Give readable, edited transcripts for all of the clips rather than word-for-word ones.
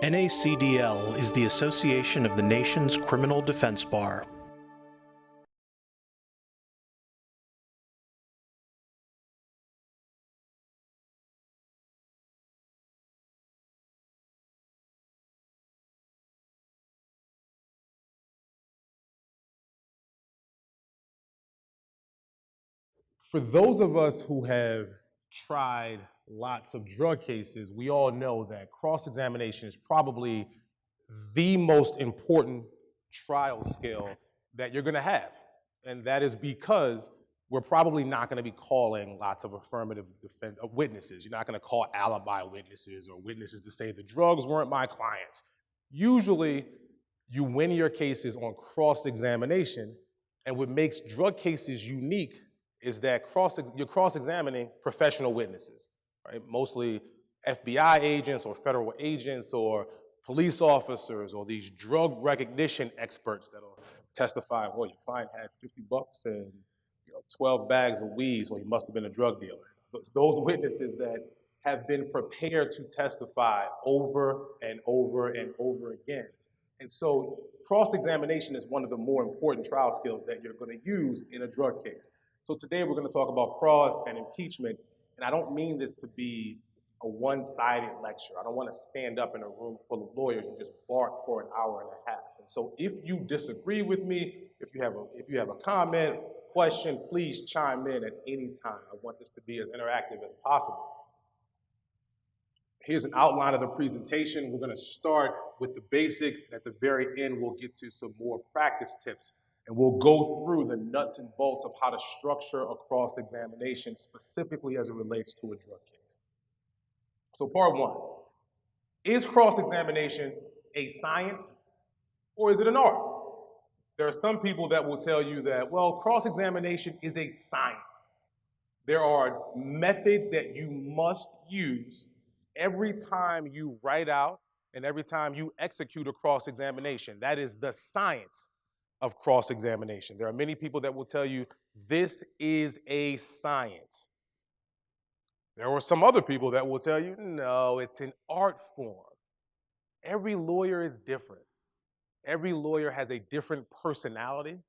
NACDL is the association of the nation's criminal defense bar. For those of us who have tried lots of drug cases, we all know that cross-examination is probably the most important trial skill that you're gonna have. And that is because we're probably not gonna be calling lots of affirmative defense witnesses. You're not gonna call alibi witnesses or witnesses to say the drugs weren't my clients. Usually, you win your cases on cross-examination, and what makes drug cases unique is that you're cross-examining professional witnesses, right? Mostly FBI agents or federal agents or police officers or these drug recognition experts that'll testify, well, your client had 50 bucks and 12 bags of weed, so he must have been a drug dealer. Those witnesses that have been prepared to testify over and over and over again. And so cross-examination is one of the more important trial skills that you're going to use in a drug case. So today we're going to talk about cross and impeachment, and I don't mean this to be a one-sided lecture. I don't want to stand up in a room full of lawyers and just bark for an hour and a half. And so if you disagree with me, if you have a comment, question, please chime in at any time. I want this to be as interactive as possible. Here's an outline of the presentation. We're going to start with the basics. At the very end, we'll get to some more practice tips. And we'll go through the nuts and bolts of how to structure a cross-examination specifically as it relates to a drug case. So part one, is cross-examination a science or is it an art? There are some people that will tell you that, well, cross-examination is a science. There are methods that you must use every time you write out and every time you execute a cross-examination. That is the science of cross-examination. There are many people that will tell you this is a science. There are some other people that will tell you, no, it's an art form. Every lawyer is different. Every lawyer has a different personality,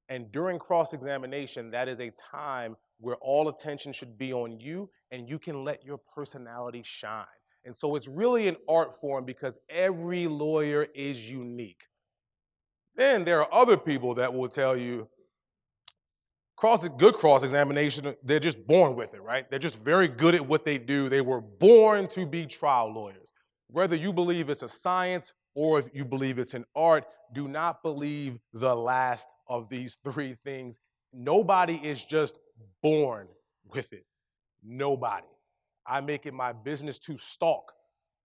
and during cross-examination, that is a time where all attention should be on you, and you can let your personality shine. And so it's really an art form because every lawyer is unique. Then there are other people that will tell you good cross-examination, they're just born with it, right? They're just very good at what they do. They were born to be trial lawyers. Whether you believe it's a science or if you believe it's an art, do not believe the last of these three things. Nobody is just born with it. Nobody. I make it my business to stalk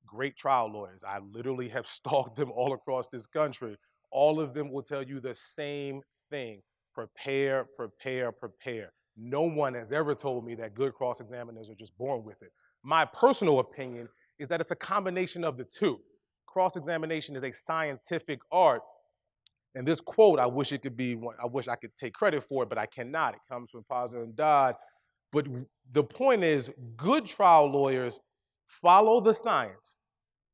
great trial lawyers. I literally have stalked them all across this country. All of them will tell you the same thing. Prepare, prepare, prepare. No one has ever told me that good cross-examiners are just born with it. My personal opinion is that it's a combination of the two. Cross-examination is a scientific art. And this quote, I wish I could take credit for it, but I cannot. It comes from Pazzo and Dodd. But the point is, good trial lawyers follow the science.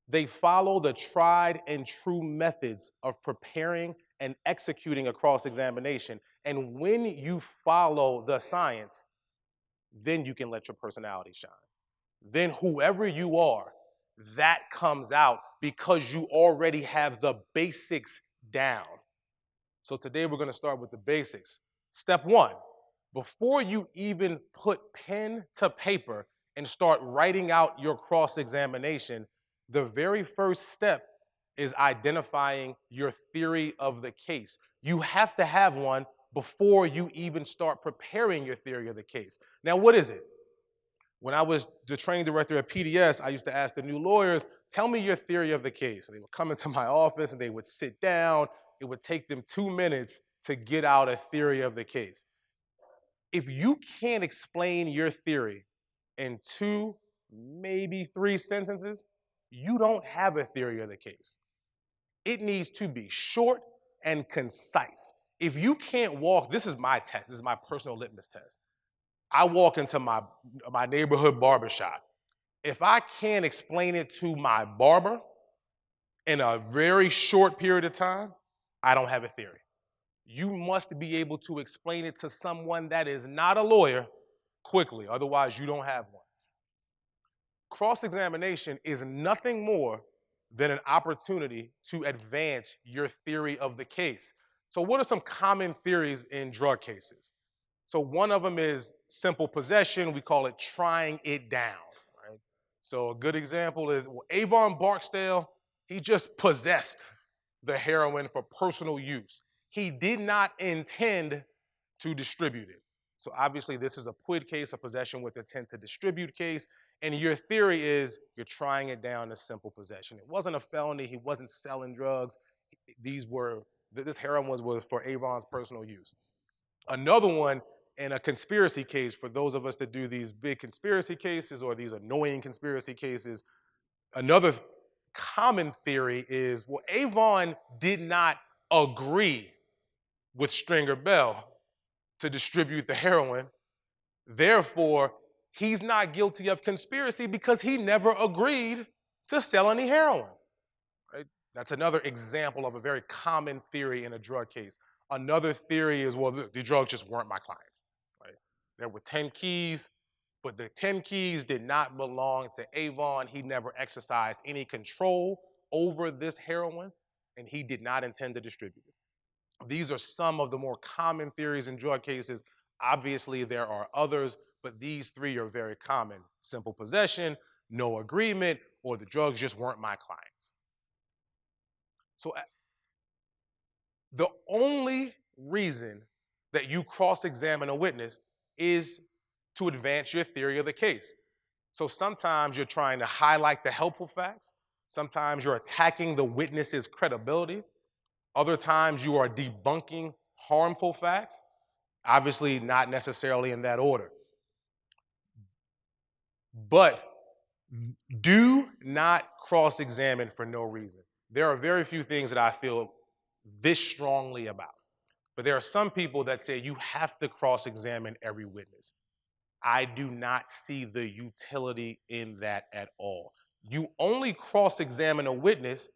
They follow the tried and true methods of preparing and executing a cross-examination. And when you follow the science, then you can let your personality shine. Then whoever you are, that comes out because you already have the basics down. So today we're going to start with the basics. Step one, before you even put pen to paper and start writing out your cross-examination, the very first step is identifying your theory of the case. You have to have one before you even start preparing your theory of the case. Now, what is it? When I was the training director at PDS, I used to ask the new lawyers, tell me your theory of the case. And they would come into my office and they would sit down. It would take them 2 minutes to get out a theory of the case. If you can't explain your theory in 2, maybe 3 sentences, you don't have a theory of the case. It needs to be short and concise. If you can't walk, this is my test, this is my personal litmus test. I walk into my neighborhood barbershop. If I can't explain it to my barber, in a very short period of time, I don't have a theory. You must be able to explain it to someone that is not a lawyer quickly, otherwise you don't have one. Cross-examination is nothing more than an opportunity to advance your theory of the case. So what are some common theories in drug cases? So one of them is simple possession. We call it trying it down, right? So a good example is Avon Barksdale, he just possessed the heroin for personal use. He did not intend to distribute it. So obviously this is a PID case, a possession with intent to distribute case, and your theory is you're trying it down as simple possession. It wasn't a felony, he wasn't selling drugs. This heroin was for Avon's personal use. Another one, in a conspiracy case, for those of us that do these big conspiracy cases or these annoying conspiracy cases, another common theory is, well, Avon did not agree with Stringer Bell to distribute the heroin. Therefore, he's not guilty of conspiracy because he never agreed to sell any heroin. Right? That's another example of a very common theory in a drug case. Another theory is, well, the drugs just weren't my clients. Right? There were 10 keys, but the 10 keys did not belong to Avon. He never exercised any control over this heroin, and he did not intend to distribute it. These are some of the more common theories in drug cases. Obviously, there are others, but these three are very common. Simple possession, no agreement, or the drugs just weren't my clients. So the only reason that you cross-examine a witness is to advance your theory of the case. So sometimes you're trying to highlight the helpful facts. Sometimes you're attacking the witness's credibility. Other times you are debunking harmful facts. Obviously not necessarily in that order. But do not cross-examine for no reason. There are very few things that I feel this strongly about. But there are some people that say you have to cross-examine every witness. I do not see the utility in that at all. You only cross-examine a witness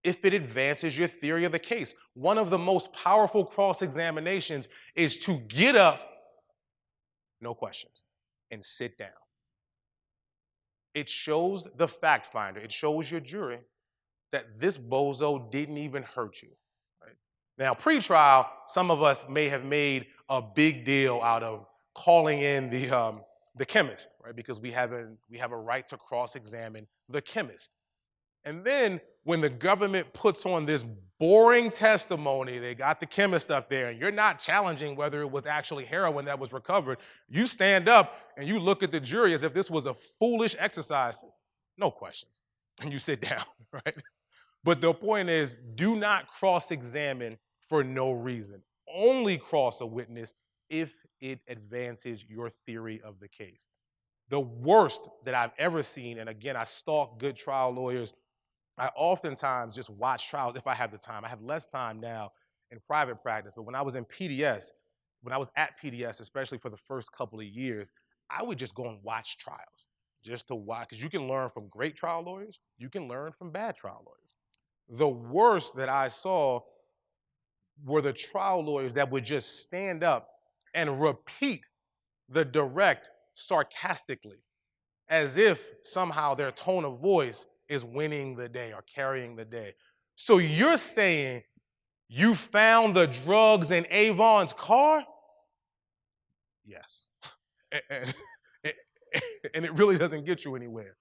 if it advances your theory of the case. One of the most powerful cross-examinations is to get up, no questions, and sit down. It shows the fact finder, it shows your jury that this bozo didn't even hurt you. Right? Now, pre-trial, some of us may have made a big deal out of calling in the chemist, right? Because we have a right to cross-examine the chemist. And then when the government puts on this boring testimony, they got the chemist up there, and you're not challenging whether it was actually heroin that was recovered. You stand up and you look at the jury as if this was a foolish exercise. No questions. And you sit down, right? But the point is, do not cross-examine for no reason. Only cross a witness if it advances your theory of the case. The worst that I've ever seen, and again, I stalk good trial lawyers, I oftentimes just watch trials if I have the time. I have less time now in private practice, but when I was at PDS, especially for the first couple of years, I would just go and watch trials just to watch, because you can learn from great trial lawyers, you can learn from bad trial lawyers. The worst that I saw were the trial lawyers that would just stand up and repeat the direct sarcastically, as if somehow their tone of voice is winning the day or carrying the day. So you're saying you found the drugs in Avon's car? Yes. And it really doesn't get you anywhere.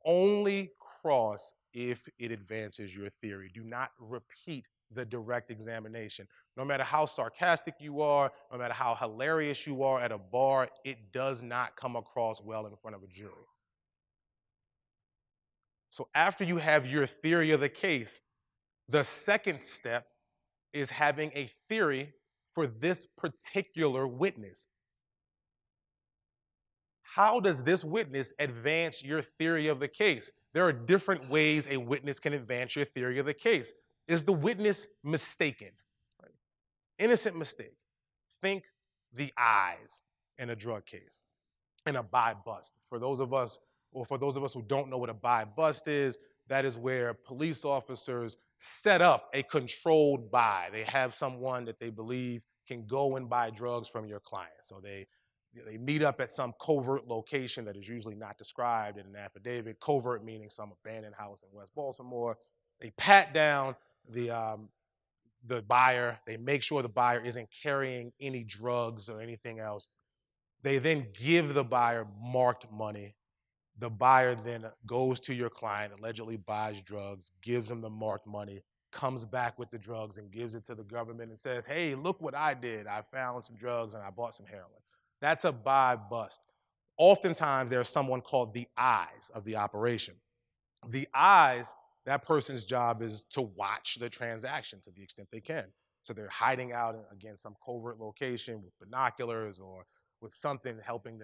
Only cross if it advances your theory. Do not repeat the direct examination. No matter how sarcastic you are, no matter how hilarious you are at a bar, it does not come across well in front of a jury. So after you have your theory of the case, the second step is having a theory for this particular witness. How does this witness advance your theory of the case? There are different ways a witness can advance your theory of the case. Is the witness mistaken? Right? Innocent mistake. Think the eyes in a drug case, in a buy-bust. For those of us who don't know what a buy-bust is, That is where police officers set up a controlled buy. They have someone that they believe can go and buy drugs from your client. So they meet up at some covert location that is usually not described in an affidavit. Covert meaning some abandoned house in West Baltimore. They pat down the buyer. They make sure the buyer isn't carrying any drugs or anything else. They then give the buyer marked money. The buyer then goes to your client, allegedly buys drugs, gives them the marked money, comes back with the drugs and gives it to the government and says, hey, look what I did. I found some drugs and I bought some heroin. That's a buy bust. Oftentimes, there's someone called the eyes of the operation. The eyes, that person's job is to watch the transaction to the extent they can. So they're hiding out in, again, some covert location with binoculars or with something helping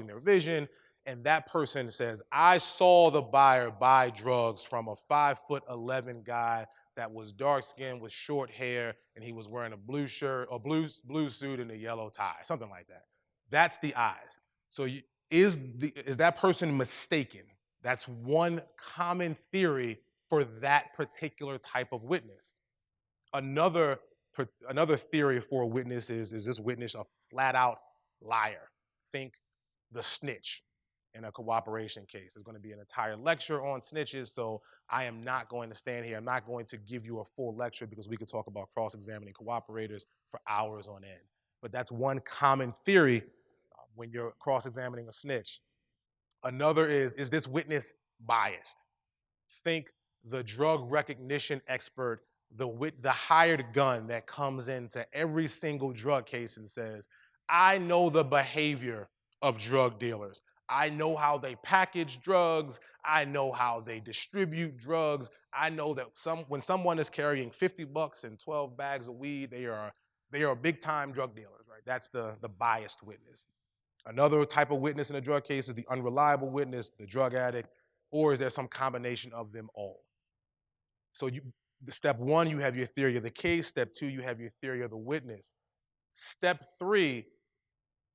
their vision. And that person says, I saw the buyer buy drugs from a 5'11" guy that was dark skinned with short hair, and he was wearing a blue shirt or blue suit and a yellow tie, something like that. That's the eyes. So is that person mistaken? That's one common theory for that particular type of witness. Another theory for a witness is this witness a flat out liar? Think the snitch in a cooperation case. There's going to be an entire lecture on snitches, so I am not going to stand here. I'm not going to give you a full lecture because we could talk about cross-examining cooperators for hours on end. But that's one common theory when you're cross-examining a snitch. Another is this witness biased? Think the drug recognition expert, the hired gun that comes into every single drug case and says, I know the behavior of drug dealers. I know how they package drugs. I know how they distribute drugs. I know that when someone is carrying $50 and 12 bags of weed, they are big-time drug dealers, right? That's the biased witness. Another type of witness in a drug case is the unreliable witness, the drug addict, or is there some combination of them all? So step one, you have your theory of the case. Step two, you have your theory of the witness. Step three,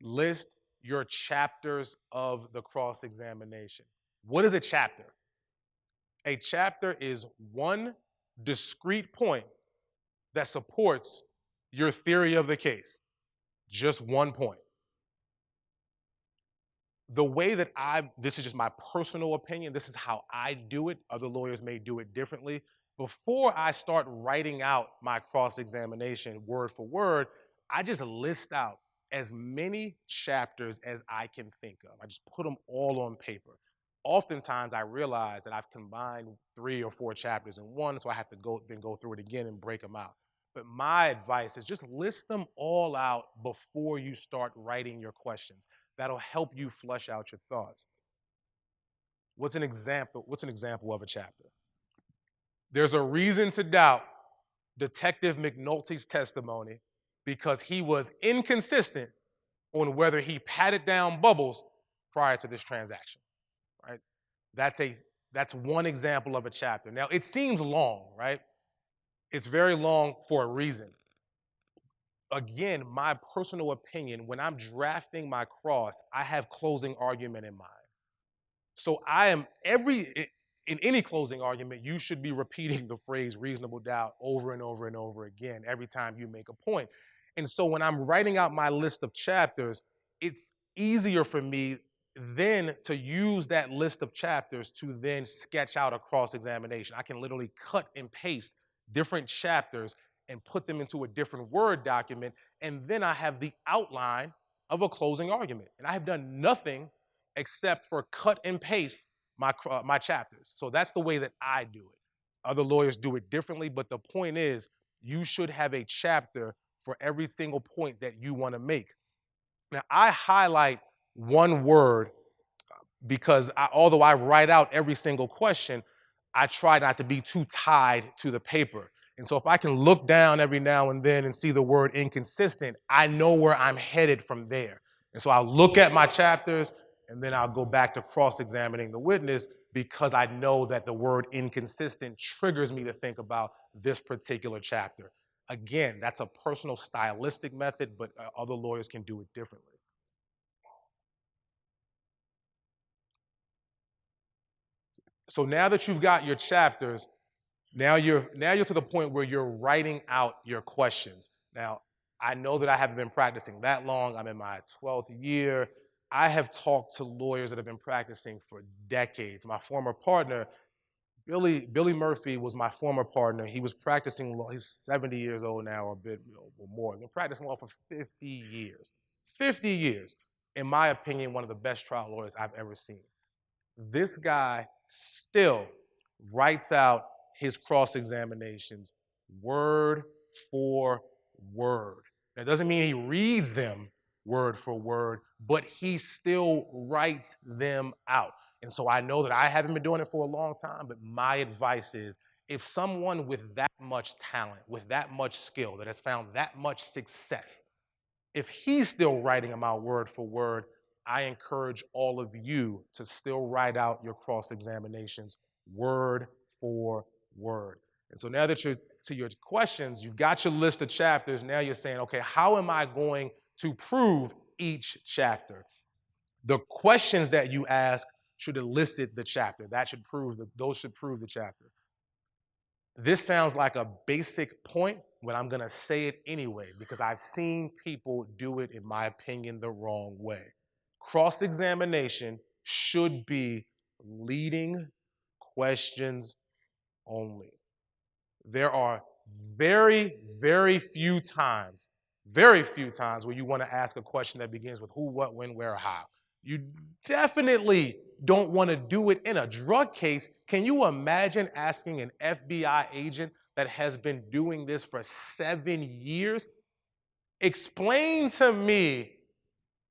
list your chapters of the cross-examination. What is a chapter? A chapter is one discrete point that supports your theory of the case. Just one point. The way that this is just my personal opinion, this is how I do it. Other lawyers may do it differently. Before I start writing out my cross-examination word for word, I just list out as many chapters as I can think of. I just put them all on paper. Oftentimes, I realize that I've combined 3 or 4 chapters in one, so I have to go through it again and break them out. But my advice is just list them all out before you start writing your questions. That'll help you flesh out your thoughts. What's an example of a chapter? There's a reason to doubt Detective McNulty's testimony because he was inconsistent on whether he patted down Bubbles prior to this transaction, right? That's one example of a chapter. Now, it seems long, right? It's very long for a reason. Again, my personal opinion, when I'm drafting my cross, I have closing argument in mind. So in any closing argument, you should be repeating the phrase reasonable doubt over and over and over again every time you make a point. And so when I'm writing out my list of chapters, it's easier for me then to use that list of chapters to then sketch out a cross-examination. I can literally cut and paste different chapters and put them into a different Word document, and then I have the outline of a closing argument. And I have done nothing except for cut and paste my chapters. So that's the way that I do it. Other lawyers do it differently, but the point is you should have a chapter for every single point that you want to make. Now, I highlight one word because although I write out every single question, I try not to be too tied to the paper. And so if I can look down every now and then and see the word inconsistent, I know where I'm headed from there. And so I'll look at my chapters and then I'll go back to cross-examining the witness because I know that the word inconsistent triggers me to think about this particular chapter. Again, that's a personal stylistic method, but other lawyers can do it differently. So now that you've got your chapters, now you're to the point where you're writing out your questions. Now, I know that I haven't been practicing that long. I'm in my 12th year. I have talked to lawyers that have been practicing for decades. My former partner, Billy Murphy, was my former partner. He was practicing law. He's 70 years old now, or a bit or more. He's been practicing law for 50 years. 50 years. In my opinion, one of the best trial lawyers I've ever seen. This guy still writes out his cross-examinations word for word. That doesn't mean he reads them word for word, but he still writes them out. And so I know that I haven't been doing it for a long time, but my advice is, if someone with that much talent, with that much skill, that has found that much success, if he's still writing them out word for word, I encourage all of you to still write out your cross-examinations word for word. And so now that you're to your questions, you've got your list of chapters. Now you're saying, okay, how am I going to prove each chapter? The questions that you ask should elicit the chapter. Those should prove the chapter. This sounds like a basic point, but I'm going to say it anyway because I've seen people do it, in my opinion, the wrong way. Cross-examination should be leading questions only. There are very, very few times where you want to ask a question that begins with who, what, when, where, or how. You definitely don't want to do it in a drug case. Can you imagine asking an FBI agent that has been doing this for 7 years? Explain to me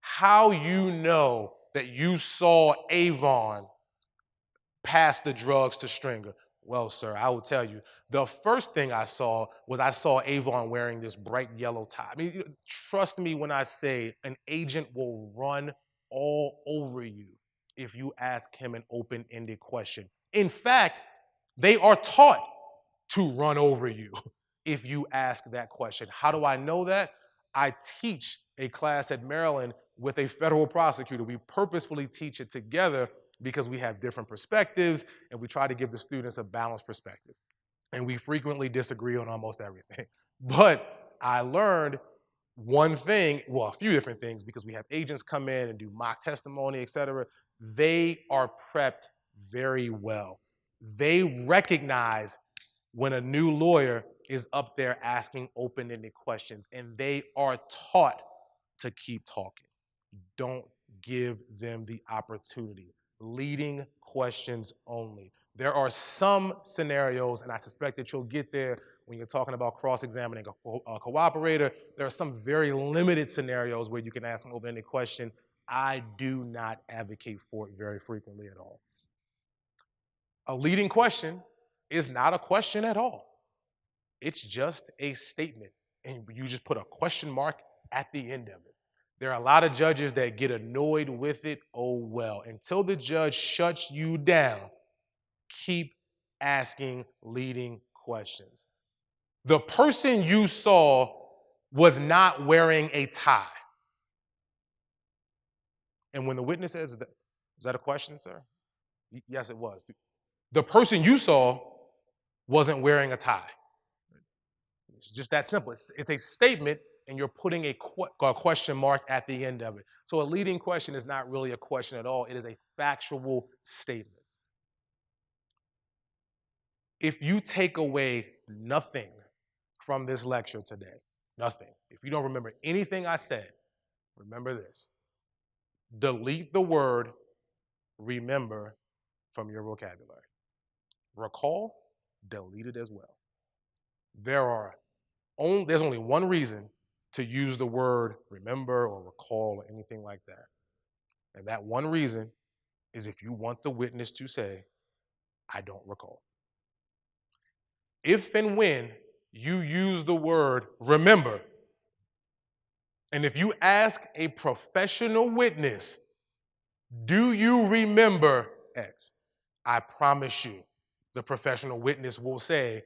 how you know that you saw Avon pass the drugs to Stringer. Well, sir, I will tell you, the first thing I saw Avon wearing this bright yellow tie. I mean, trust me when I say an agent will run all over you if you ask him an open-ended question. In fact, they are taught to run over you if you ask that question. How do I know that? I teach a class at Maryland with a federal prosecutor. We purposefully teach it together because we have different perspectives and we try to give the students a balanced perspective. And we frequently disagree on almost everything. But I learned one thing, well, a few different things, because we have agents come in and do mock testimony, et cetera. They are prepped very well. They recognize when a new lawyer is up there asking open-ended questions, and they are taught to keep talking. Don't give them the opportunity. Leading questions only. There are some scenarios, and I suspect that you'll get there when you're talking about cross-examining a cooperator. There are some very limited scenarios where you can ask an open-ended question. I do not advocate for it very frequently at all. A leading question is not a question at all. It's just a statement, and you just put a question mark at the end of it. There are a lot of judges that get annoyed with it. Oh, well, until the judge shuts you down, keep asking leading questions. The person you saw was not wearing a tie. And when the witness says, is that a question, sir? Yes, it was. The person you saw wasn't wearing a tie. It's just that simple. It's a statement, and you're putting a question mark at the end of it. So a leading question is not really a question at all. It is a factual statement. If you take away nothing from this lecture today, nothing, if you don't remember anything I said, remember this. Delete the word remember from your vocabulary. Recall, delete it as well. There's only one reason to use the word remember or recall or anything like that. And that one reason is if you want the witness to say, I don't recall. If and when you use the word remember, and if you ask a professional witness, do you remember X? I promise you, the professional witness will say,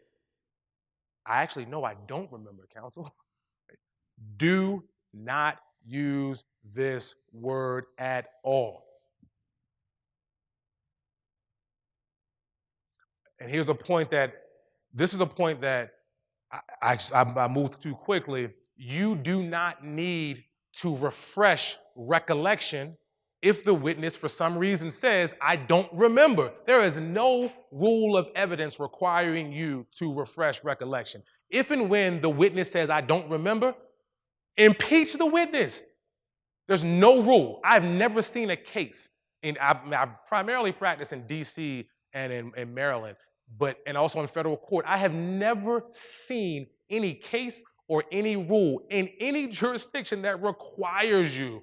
I actually know I don't remember, counsel. Do not use this word at all. And here's a point that, this is a point that I moved too quickly. You do not need to refresh recollection if the witness for some reason says, I don't remember. There is no rule of evidence requiring you to refresh recollection. If and when the witness says, I don't remember, impeach the witness. There's no rule. I've never seen a case, and I primarily practice in DC and in Maryland, and also in federal court. I have never seen any case or any rule in any jurisdiction that requires you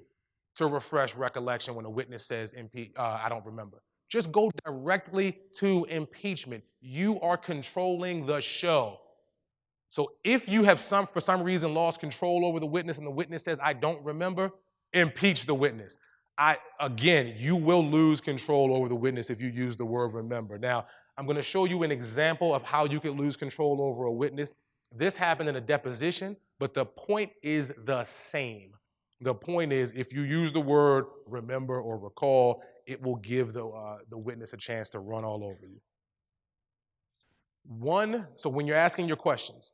to refresh recollection when a witness says, I don't remember. Just go directly to impeachment. You are controlling the show. So if you have for some reason lost control over the witness and the witness says, I don't remember, impeach the witness. Again, you will lose control over the witness if you use the word remember. Now, I'm going to show you an example of how you could lose control over a witness. This happened in a deposition, but the point is the same. The point is, if you use the word remember or recall, it will give the witness a chance to run all over you. So when you're asking your questions,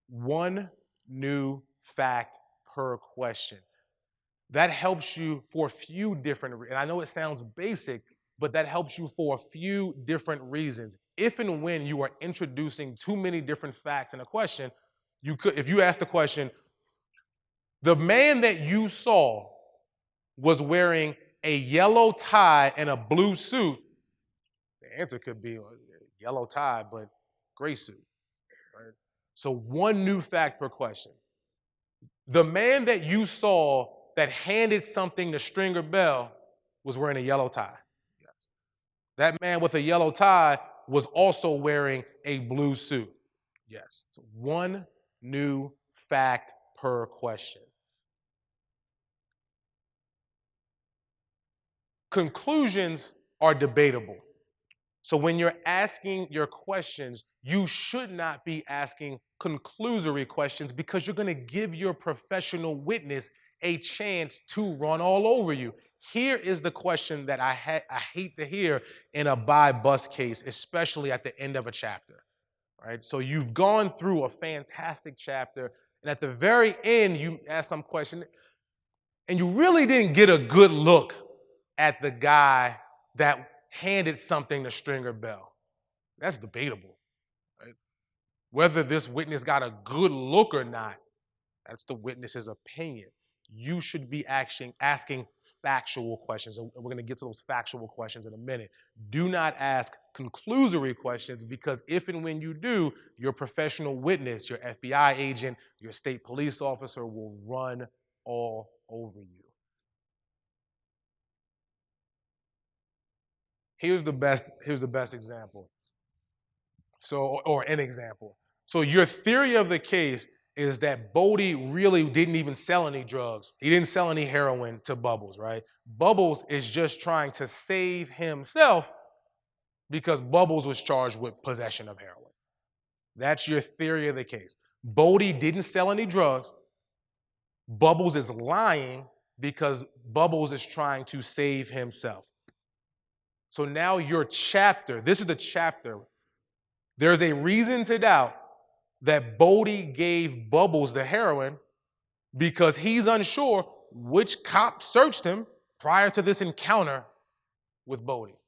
one new fact per question. That helps you for a few different reasons. And I know it sounds basic, but that helps you for a few different reasons. If and when you are introducing too many different facts in a question, if you ask the question, the man that you saw was wearing a yellow tie and a blue suit, the answer could be yellow tie, but gray suit. Right? So one new fact per question. The man that you saw that handed something to Stringer Bell was wearing a yellow tie. Yes. That man with a yellow tie was also wearing a blue suit. Yes. So one new fact per question. Conclusions are debatable. So when you're asking your questions, you should not be asking conclusory questions because you're going to give your professional witness a chance to run all over you. Here is the question that I hate to hear in a buy-bust case, especially at the end of a chapter. Right? So you've gone through a fantastic chapter, and at the very end, you ask some question, and you really didn't get a good look at the guy that handed something to Stringer Bell. That's debatable. Right? Whether this witness got a good look or not, that's the witness's opinion. You should be asking factual questions, and we're going to get to those factual questions in a minute. Do not ask conclusory questions because if and when you do, your professional witness, your FBI agent, your state police officer will run all over you. Here's the best example. Or an example. So your theory of the case is that Bodie really didn't even sell any drugs. He didn't sell any heroin to Bubbles, right? Bubbles is just trying to save himself because Bubbles was charged with possession of heroin. That's your theory of the case. Bodie didn't sell any drugs. Bubbles is lying because Bubbles is trying to save himself. So now your chapter, this is the chapter. There's a reason to doubt that Bodie gave Bubbles the heroin because he's unsure which cop searched him prior to this encounter with Bodie.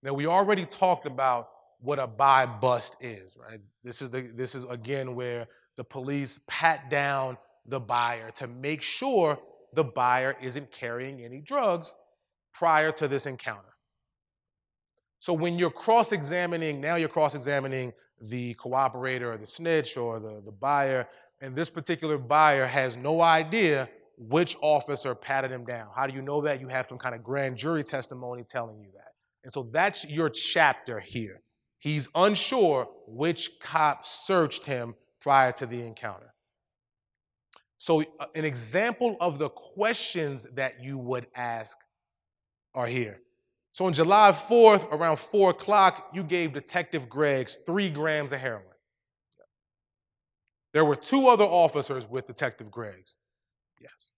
Now, we already talked about what a buy-bust is, right? This is again where the police pat down the buyer to make sure the buyer isn't carrying any drugs prior to this encounter. So when you're cross-examining, now you're cross-examining the cooperator or the snitch or the buyer, and this particular buyer has no idea which officer patted him down. How do you know that? You have some kind of grand jury testimony telling you that. And so that's your chapter here. He's unsure which cop searched him prior to the encounter. So an example of the questions that you would ask are here. So on July 4th, around 4 o'clock, you gave Detective Greggs 3 grams of heroin. There were 2 other officers with Detective Greggs. Yes.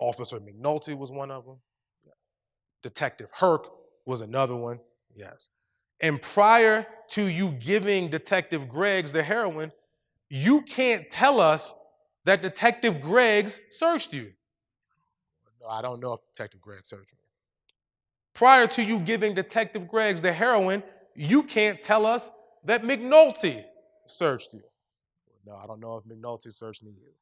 Officer McNulty was one of them. Yes. Detective Herc was another one. Yes. And prior to you giving Detective Greggs the heroin, you can't tell us that Detective Greggs searched you. No, I don't know if Detective Greggs searched me. Prior to you giving Detective Greggs the heroin, you can't tell us that McNulty searched you. No, I don't know if McNulty searched me either.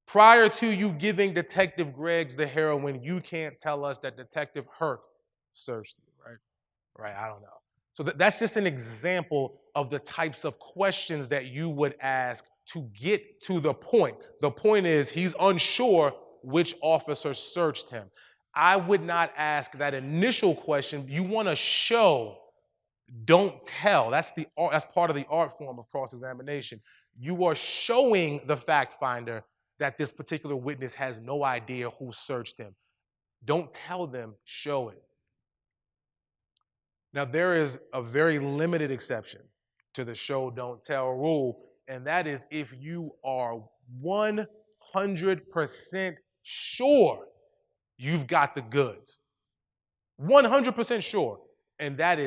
Prior to you giving Detective Greggs the heroin, you can't tell us that Detective Herc searched you, right? Right, I don't know. So that's just an example of the types of questions that you would ask to get to the point. The point is he's unsure which officer searched him. I would not ask that initial question. You want to show, don't tell. That's part of the art form of cross-examination. You are showing the fact finder that this particular witness has no idea who searched him. Don't tell them, show it. Now, there is a very limited exception to the show, don't tell rule, and that is if you are 100% sure you've got the goods. 100% sure. And that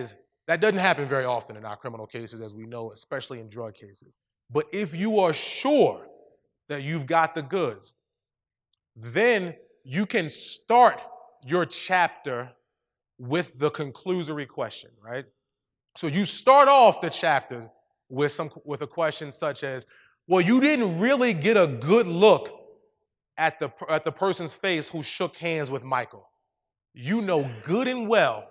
doesn't happen very often in our criminal cases, as we know, especially in drug cases. But if you are sure that you've got the goods, then you can start your chapter with the conclusory question, right? So you start off the chapter with a question such as, well, you didn't really get a good look at the person's face who shook hands with Michael. You know good and well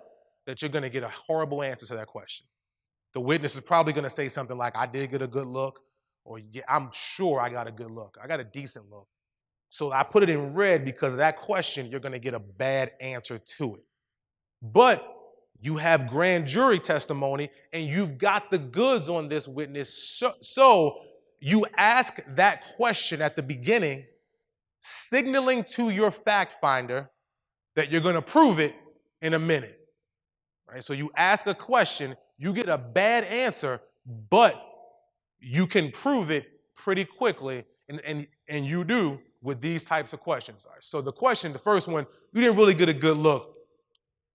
that you're going to get a horrible answer to that question. The witness is probably going to say something like, I did get a good look, or yeah, I'm sure I got a good look. I got a decent look. So I put it in red because of that question, you're going to get a bad answer to it. But you have grand jury testimony and you've got the goods on this witness. So you ask that question at the beginning, signaling to your fact finder that you're going to prove it in a minute. Right? So you ask a question, you get a bad answer, but you can prove it pretty quickly, and you do with these types of questions. All right, so the first one, you didn't really get a good look.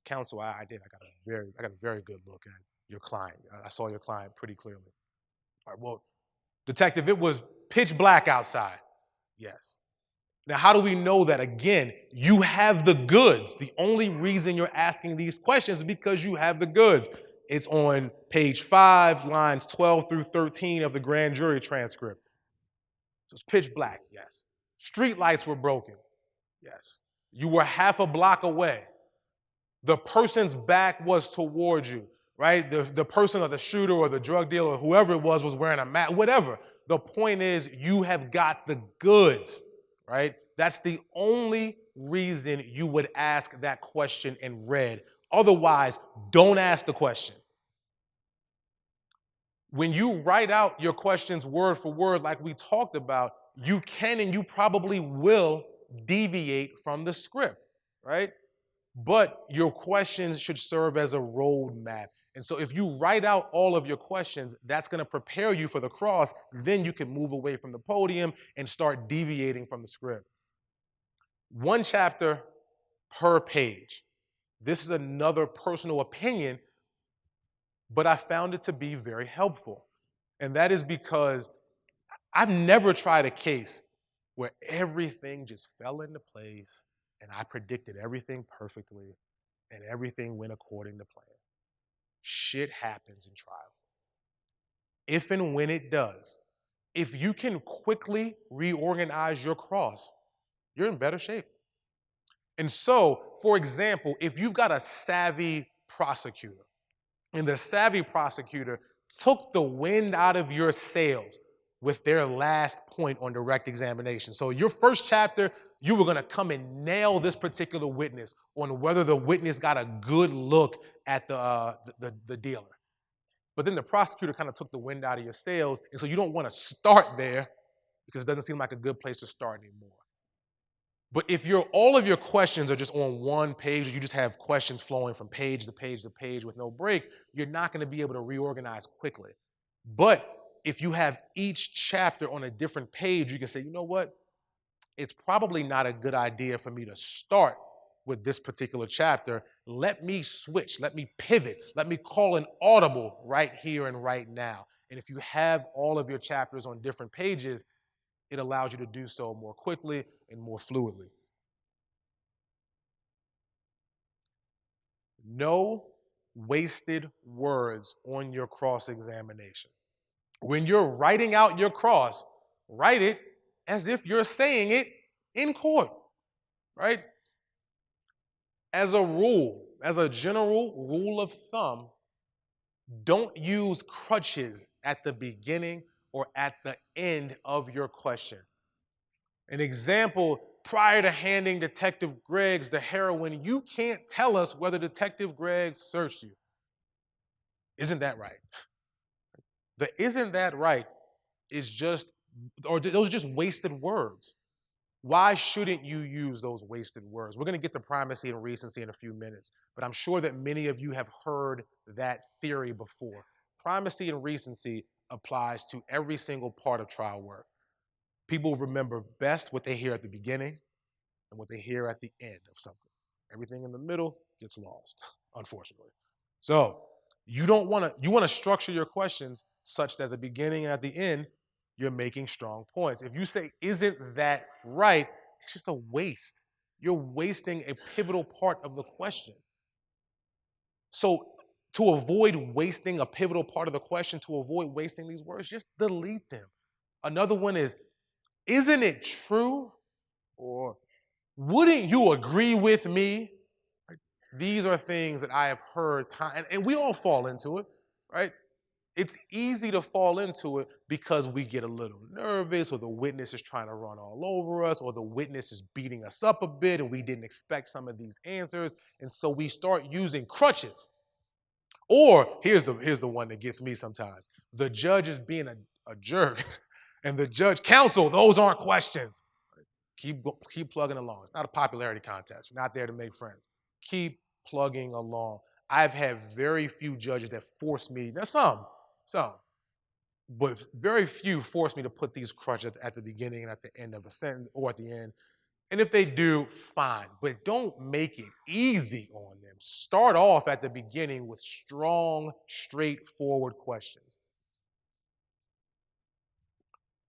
Counsel, I did. I got a very good look at your client. I saw your client pretty clearly. All right, well, detective, it was pitch black outside. Yes. Now, how do we know that? Again, you have the goods. The only reason you're asking these questions is because you have the goods. It's on page 5, lines 12 through 13 of the grand jury transcript. So it's pitch black, yes. Street lights were broken, yes. You were half a block away. The person's back was towards you, right? The person or the shooter or the drug dealer or whoever it was wearing a mask, whatever. The point is you have got the goods, right? That's the only reason you would ask that question in red. Otherwise, don't ask the question. When you write out your questions word for word like we talked about, you can and you probably will deviate from the script, right? But your questions should serve as a roadmap. And so if you write out all of your questions, that's going to prepare you for the cross. Then you can move away from the podium and start deviating from the script. 1 chapter per page. This is another personal opinion, but I found it to be very helpful. And that is because I've never tried a case where everything just fell into place and I predicted everything perfectly and everything went according to plan. Shit happens in trial. If and when it does, if you can quickly reorganize your cross, you're in better shape. And so, for example, if you've got a savvy prosecutor, and the savvy prosecutor took the wind out of your sails with their last point on direct examination. So your first chapter, you were going to come and nail this particular witness on whether the witness got a good look at the dealer. But then the prosecutor kind of took the wind out of your sails, and so you don't want to start there because it doesn't seem like a good place to start anymore. But if all of your questions are just on one page, or you just have questions flowing from page to page to page with no break, you're not going to be able to reorganize quickly. But if you have each chapter on a different page, you can say, you know what? It's probably not a good idea for me to start with this particular chapter. Let me switch, let me pivot, let me call an audible right here and right now. And if you have all of your chapters on different pages, it allows you to do so more quickly and more fluidly. No wasted words on your cross-examination. When you're writing out your cross, write it as if you're saying it in court, right? As a rule, as a general rule of thumb, don't use crutches at the beginning or at the end of your question. An example, prior to handing Detective Greggs the heroin, you can't tell us whether Detective Greggs searched you. Isn't that right? The isn't that right is just, or those are just wasted words. Why shouldn't you use those wasted words? We're going to get to primacy and recency in a few minutes, but I'm sure that many of you have heard that theory before. Primacy and recency applies to every single part of trial work. People remember best what they hear at the beginning and what they hear at the end of something. Everything in the middle gets lost, unfortunately. So you want to structure your questions such that at the beginning and at the end, you're making strong points. If you say, isn't that right? It's just a waste. You're wasting a pivotal part of the question. So to avoid wasting a pivotal part of the question, to avoid wasting these words, just delete them. Another one is, isn't it true? Or wouldn't you agree with me? These are things that I have heard time, and we all fall into it, right? It's easy to fall into it because we get a little nervous, or the witness is trying to run all over us, or the witness is beating us up a bit and we didn't expect some of these answers, and so we start using crutches. Or here's the one that gets me sometimes. The judge is being a jerk and the judge, counsel, those aren't questions. Keep plugging along. It's not a popularity contest. You're not there to make friends. Keep plugging along. I've had very few judges that force me, now some, but very few force me to put these crutches at the beginning and at the end of a sentence or at the end. And if they do, fine, but don't make it easy on them. Start off at the beginning with strong, straightforward questions.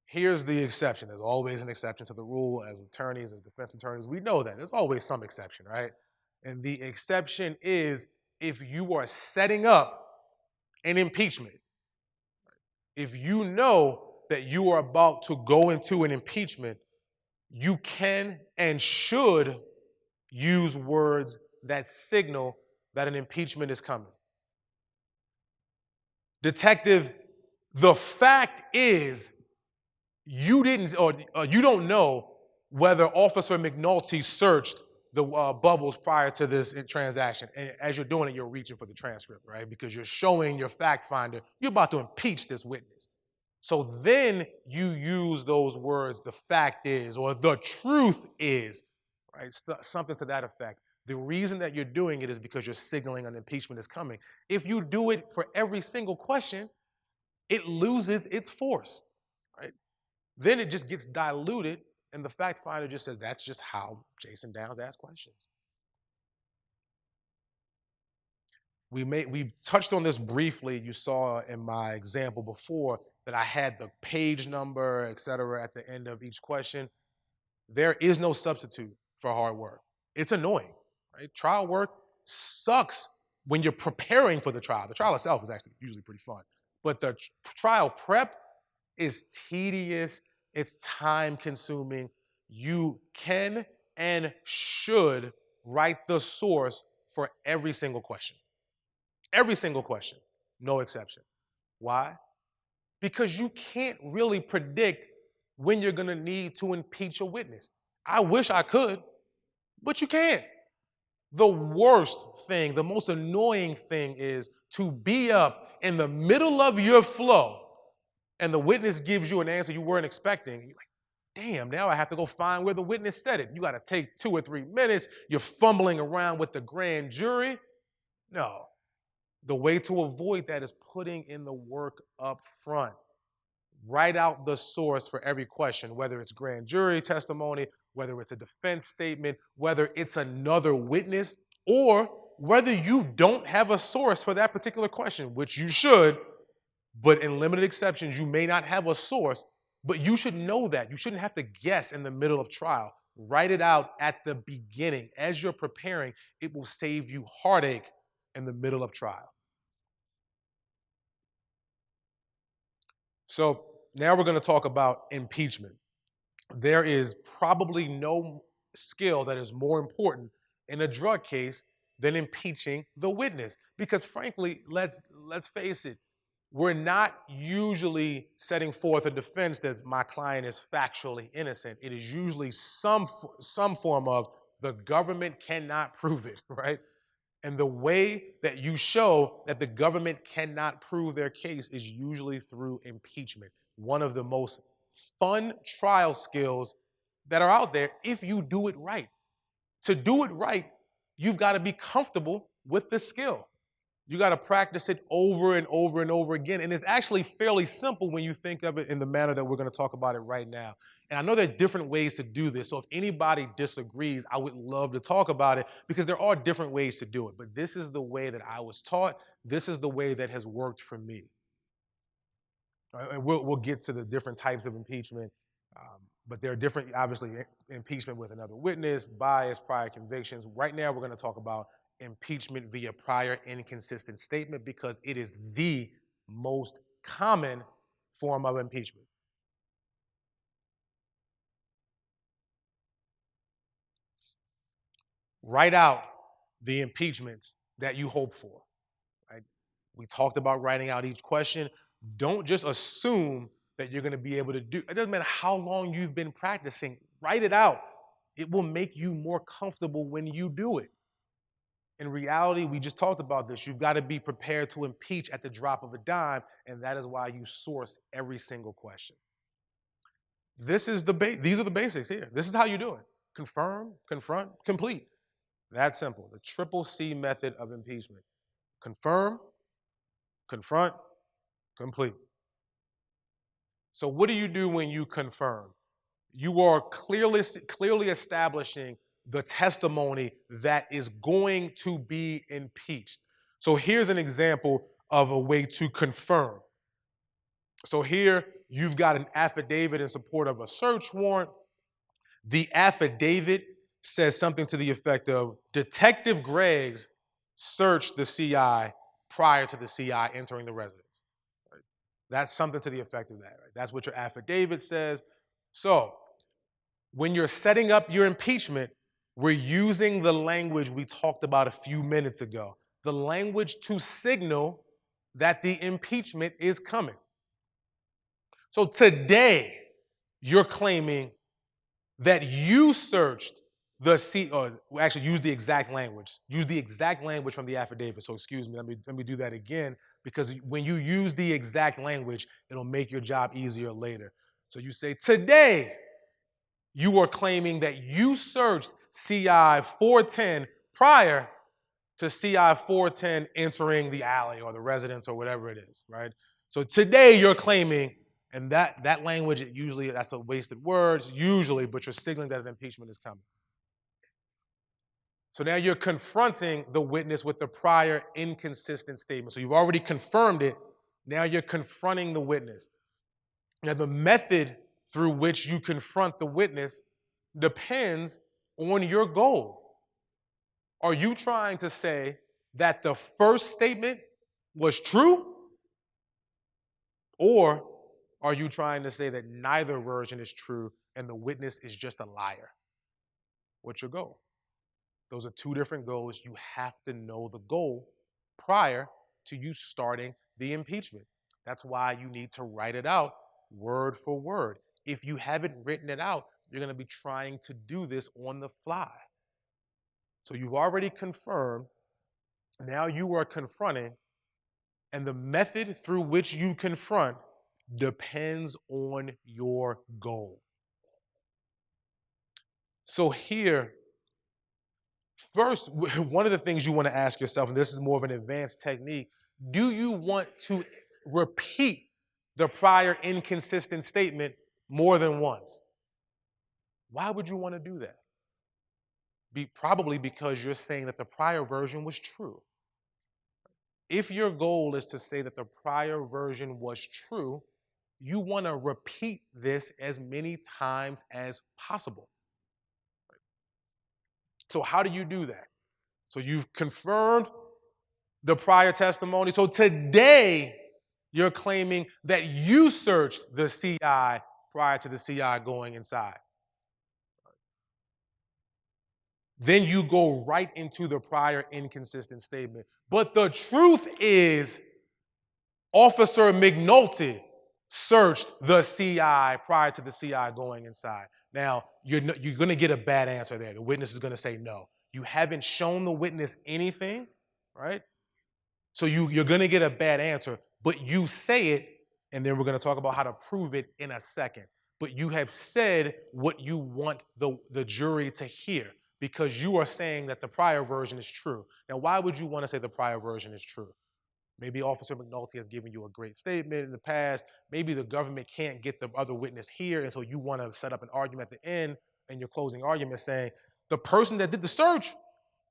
Here's the exception. There's always an exception to the rule. As attorneys, as defense attorneys, we know that. There's always some exception, right? And the exception is if you are setting up an impeachment. If you know that you are about to go into an impeachment, you can and should use words that signal that an impeachment is coming. Detective, the fact is you don't know whether Officer McNulty searched the bubbles prior to this transaction. And as you're doing it, you're reaching for the transcript, right? Because you're showing your fact finder, you're about to impeach this witness. So then you use those words, the fact is, or the truth is, right? Something to that effect. The reason that you're doing it is because you're signaling an impeachment is coming. If you do it for every single question, it loses its force, right? Then it just gets diluted, and the fact finder just says, that's just how Jason Downs asks questions. We touched on this briefly. You saw in my example before that I had the page number, et cetera, at the end of each question. There is no substitute for hard work. It's annoying, right? Trial work sucks when you're preparing for the trial. The trial itself is actually usually pretty fun. But the trial prep is tedious, it's time consuming. You can and should write the source for every single question. Every single question, no exception. Why? Because you can't really predict when you're gonna need to impeach a witness. I wish I could, but you can't. The worst thing, the most annoying thing is to be up in the middle of your flow and the witness gives you an answer you weren't expecting. You're like, damn, now I have to go find where the witness said it. You gotta take 2 or 3 minutes. You're fumbling around with the grand jury. No. The way to avoid that is putting in the work up front. Write out the source for every question, whether it's grand jury testimony whether it's a defense statement, whether it's another witness, or whether you don't have a source for that particular question, which you should, but in limited exceptions, you may not have a source, but you should know that. You shouldn't have to guess in the middle of trial. Write it out at the beginning. As you're preparing, it will save you heartache in the middle of trial. So now we're going to talk about impeachment. There is probably no skill that is more important in a drug case than impeaching the witness. Because frankly, let's face it, we're not usually setting forth a defense that my client is factually innocent. It is usually some form of the government cannot prove it, right? And the way that you show that the government cannot prove their case is usually through impeachment. One of the most fun trial skills that are out there if you do it right. To do it right, you've got to be comfortable with the skill. You got to practice it over and over and over again. And it's actually fairly simple when you think of it in the manner that we're going to talk about it right now. And I know there are different ways to do this. So if anybody disagrees, I would love to talk about it because there are different ways to do it. But this is the way that I was taught. This is the way that has worked for me. And we'll get to the different types of impeachment. But there are different, obviously, impeachment with another witness, bias, prior convictions. Right now, we're going to talk about impeachment via prior inconsistent statement because it is the most common form of impeachment. Write out the impeachments that you hope for. Right? We talked about writing out each question. Don't just assume that you're going to be able to do. It doesn't matter how long you've been practicing. Write it out. It will make you more comfortable when you do it. In reality, we just talked about this. You've got to be prepared to impeach at the drop of a dime, and that is why you source every single question. These are the basics here. This is how you do it. Confirm, confront, complete. That's simple. The triple C method of impeachment. Confirm, confront, complete. So what do you do when you confirm? You are clearly establishing the testimony that is going to be impeached. So here's an example of a way to confirm. So here you've got an affidavit in support of a search warrant. The affidavit says something to the effect of Detective Greggs searched the CI prior to the CI entering the residence. Right? That's something to the effect of that. Right? That's what your affidavit says. So when you're setting up your impeachment, we're using the language we talked about a few minutes ago, the language to signal that the impeachment is coming. So today, you're claiming that you searched actually use the exact language. Use the exact language from the affidavit. So excuse me, let me do that again, because when you use the exact language, it'll make your job easier later. So you say, today, you are claiming that you searched CI 410 prior to CI 410 entering the alley or the residence or whatever it is, right? So today you're claiming, and that language, usually that's a wasted word, usually, but you're signaling that an impeachment is coming. So now you're confronting the witness with the prior inconsistent statement. So you've already confirmed it. Now you're confronting the witness. Now the method through which you confront the witness depends on your goal. Are you trying to say that the first statement was true? Or are you trying to say that neither version is true and the witness is just a liar? What's your goal? Those are two different goals. You have to know the goal prior to you starting the impeachment. That's why you need to write it out word for word. If you haven't written it out, you're going to be trying to do this on the fly. So you've already confirmed. Now you are confronting, and the method through which you confront depends on your goal. So here, first, one of the things you want to ask yourself, and this is more of an advanced technique, do you want to repeat the prior inconsistent statement more than once? Why would you want to do that? Probably because you're saying that the prior version was true. If your goal is to say that the prior version was true, you want to repeat this as many times as possible. So how do you do that? So you've confirmed the prior testimony. So today, you're claiming that you searched the CI prior to the CI going inside. Then you go right into the prior inconsistent statement. But the truth is, Officer McNulty searched the CI prior to the CI going inside. Now, you're going to get a bad answer there. The witness is going to say no. You haven't shown the witness anything, right? So you're going to get a bad answer, but you say it, and then we're going to talk about how to prove it in a second. But you have said what you want the jury to hear because you are saying that the prior version is true. Now, why would you want to say the prior version is true? Maybe Officer McNulty has given you a great statement in the past. Maybe the government can't get the other witness here, and so you want to set up an argument at the end in your closing argument saying the person that did the search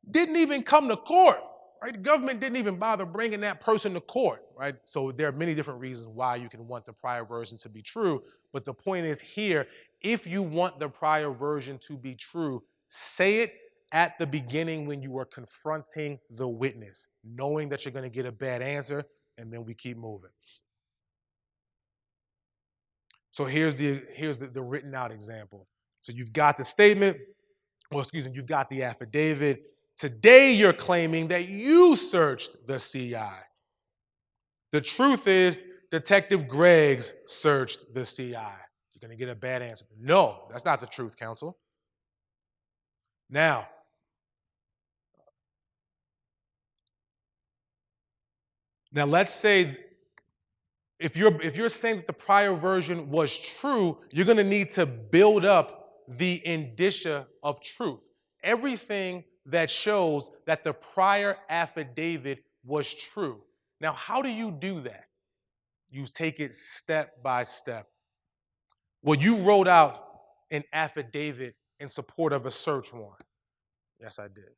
didn't even come to court, right? The government didn't even bother bringing that person to court, right? So there are many different reasons why you can want the prior version to be true, but the point is here, if you want the prior version to be true, say it at the beginning when you were confronting the witness, knowing that you're going to get a bad answer, and then we keep moving. So here's the written out example. So you've got the statement, you've got the affidavit. Today you're claiming that you searched the CI. The truth is, Detective Greggs searched the CI. You're going to get a bad answer. No, that's not the truth, counsel. Now, let's say if you're saying that the prior version was true, you're going to need to build up the indicia of truth. Everything that shows that the prior affidavit was true. Now, how do you do that? You take it step by step. Well, you wrote out an affidavit in support of a search warrant. Yes, I did.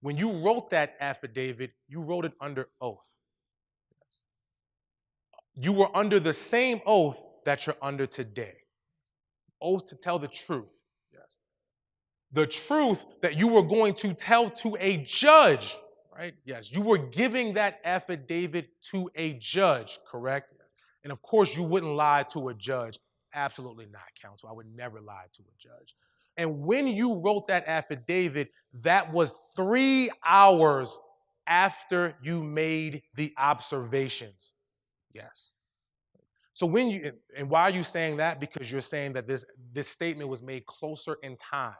When you wrote that affidavit, you wrote it under oath. Yes. You were under the same oath that you're under today. Oath to tell the truth. Yes. The truth that you were going to tell to a judge, right? Yes. You were giving that affidavit to a judge, correct? Yes. And of course, you wouldn't lie to a judge. Absolutely not, counsel. I would never lie to a judge. And when you wrote that affidavit, that was 3 hours after you made the observations. Yes. So why are you saying that? Because you're saying that this statement was made closer in time.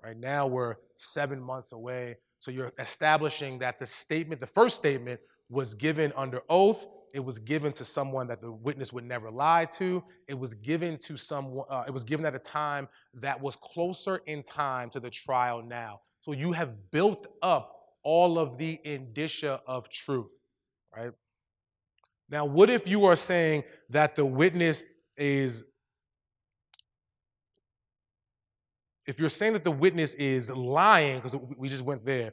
Right now we're 7 months away. So you're establishing that the first statement was given under oath. It was given to someone that the witness would never lie to. It was given to someone. It was given at a time that was closer in time to the trial now. So you have built up all of the indicia of truth, right? Now, what if you are saying that the witness is? If you're saying that the witness is lying, because we just went there.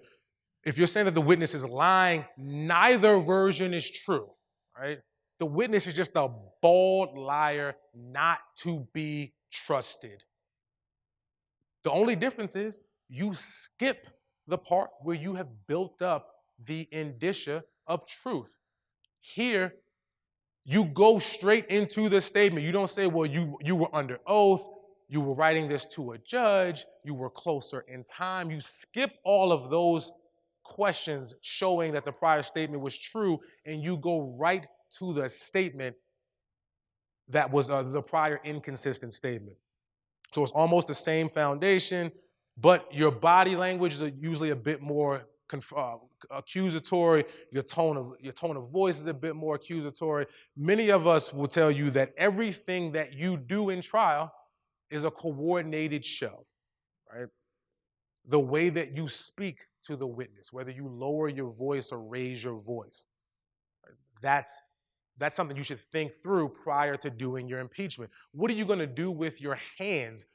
If you're saying that the witness is lying, neither version is true, right? The witness is just a bald liar, not to be trusted. The only difference is you skip the part where you have built up the indicia of truth. Here, you go straight into the statement. You don't say, well, you were under oath, you were writing this to a judge, you were closer in time. You skip all of those questions showing that the prior statement was true, and you go right to the statement that was the prior inconsistent statement. So it's almost the same foundation, but your body language is usually a bit more accusatory. Your tone of voice is a bit more accusatory. Many of us will tell you that everything that you do in trial is a coordinated show, right? The way that you speak to the witness, whether you lower your voice or raise your voice, right? That's something you should think through prior to doing your impeachment. What are you going to do with your hands?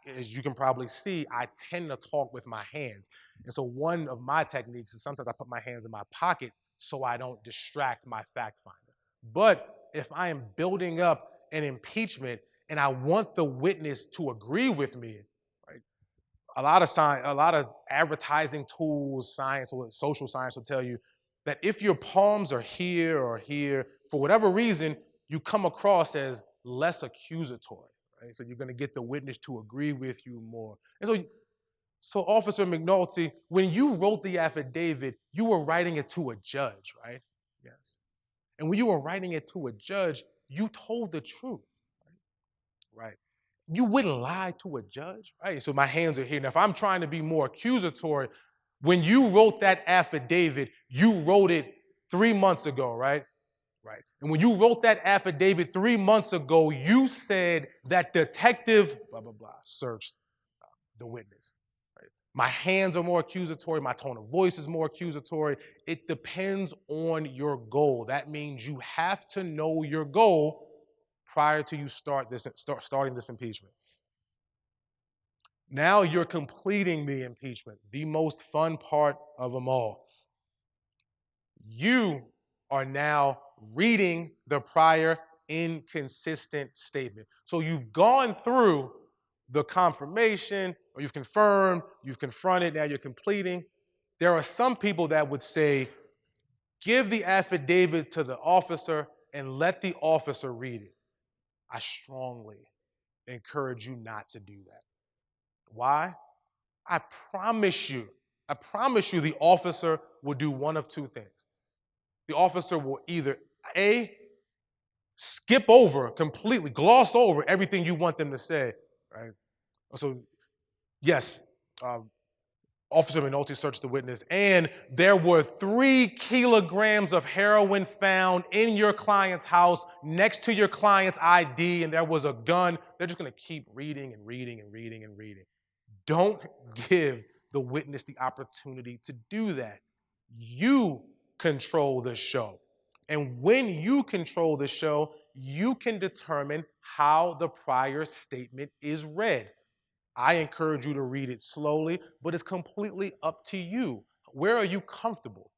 as you can probably see, I tend to talk with my hands. And so one of my techniques is sometimes I put my hands in my pocket so I don't distract my fact finder. But if I am building up an impeachment and I want the witness to agree with me, right? A lot of advertising tools, science, or social science will tell you that if your palms are here or here, for whatever reason, you come across as less accusatory. Right? So you're going to get the witness to agree with you more. And so Officer McNulty, when you wrote the affidavit, you were writing it to a judge, right? Yes. And when you were writing it to a judge, you told the truth, right? You wouldn't lie to a judge, right? So my hands are here. Now, if I'm trying to be more accusatory, when you wrote that affidavit, you wrote it 3 months ago, right? Right. And when you wrote that affidavit 3 months ago, you said that detective, blah, blah, blah, searched the witness. Right? My hands are more accusatory. My tone of voice is more accusatory. It depends on your goal. That means you have to know your goal prior to you starting this impeachment. Now you're completing the impeachment, the most fun part of them all. You are now reading the prior inconsistent statement. So you've gone through the confirmation, or you've confirmed, you've confronted, now you're completing. There are some people that would say, give the affidavit to the officer and let the officer read it. I strongly encourage you not to do that. Why? I promise you the officer will do one of two things. The officer will either A, skip over completely, gloss over everything you want them to say, right? So, yes, Officer McNulty searched the witness, and there were 3 kilograms of heroin found in your client's house next to your client's ID, and there was a gun. They're just going to keep reading and reading and reading and reading. Don't give the witness the opportunity to do that. You control the show. And when you control the show, you can determine how the prior statement is read. I encourage you to read it slowly, but it's completely up to you. Where are you comfortable?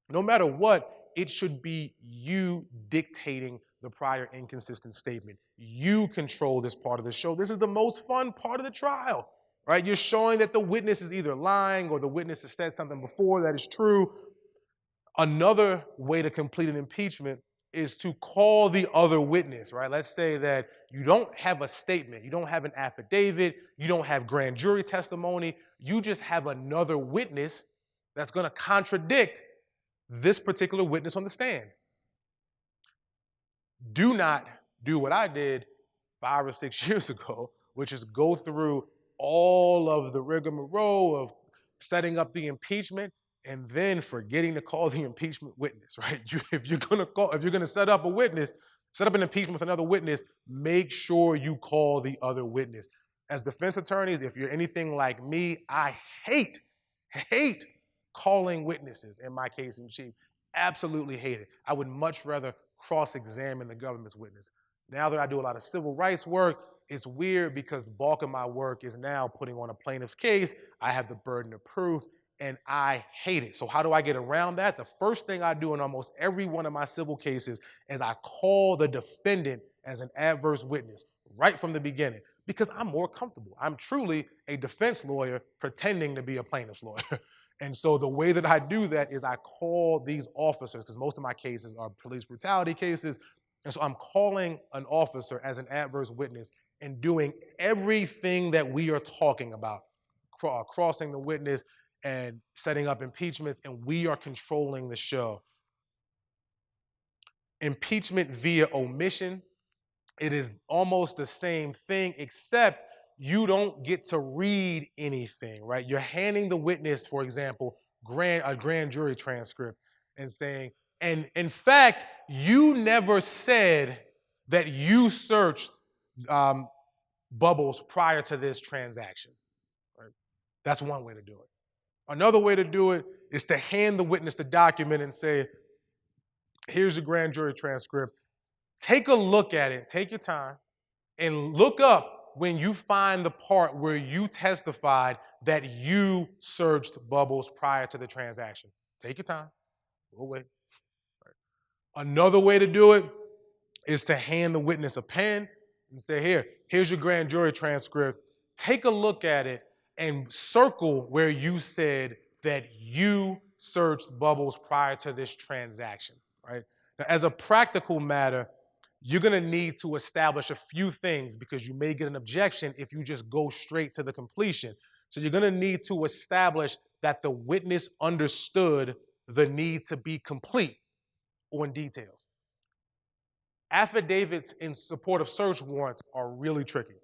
No matter what, it should be you dictating the prior inconsistent statement. You control this part of the show. This is the most fun part of the trial, right? You're showing that the witness is either lying or the witness has said something before that is true. Another way to complete an impeachment is to call the other witness, right? Let's say that you don't have a statement, you don't have an affidavit, you don't have grand jury testimony, you just have another witness that's going to contradict this particular witness on the stand. Do not do what I did 5 or 6 years ago, which is go through all of the rigmarole of setting up the impeachment and then forgetting to call the impeachment witness, right? If you're gonna set up a witness, set up an impeachment with another witness, make sure you call the other witness. As defense attorneys, if you're anything like me, I hate calling witnesses in my case in chief. Absolutely hate it. I would much rather cross-examine the government's witness. Now that I do a lot of civil rights work, it's weird because the bulk of my work is now putting on a plaintiff's case. I have the burden of proof, and I hate it. So how do I get around that? The first thing I do in almost every one of my civil cases is I call the defendant as an adverse witness right from the beginning because I'm more comfortable. I'm truly a defense lawyer pretending to be a plaintiff's lawyer. And so the way that I do that is I call these officers, because most of my cases are police brutality cases, and so I'm calling an officer as an adverse witness and doing everything that we are talking about, crossing the witness and setting up impeachments, and we are controlling the show. Impeachment via omission, it is almost the same thing, except you don't get to read anything, right? You're handing the witness, for example, a grand jury transcript and saying, and in fact, you never said that you searched Bubbles prior to this transaction, right? That's one way to do it. Another way to do it is to hand the witness the document and say, here's your grand jury transcript. Take a look at it, take your time, and look up when you find the part where you testified that you searched Bubbles prior to the transaction. Take your time. We'll wait. Another way to do it is to hand the witness a pen and say, here's your grand jury transcript. Take a look at it and circle where you said that you searched Bubbles prior to this transaction, right? Now, as a practical matter, you're gonna need to establish a few things because you may get an objection if you just go straight to the completion. So you're gonna need to establish that the witness understood the need to be complete on details. Affidavits in support of search warrants are really tricky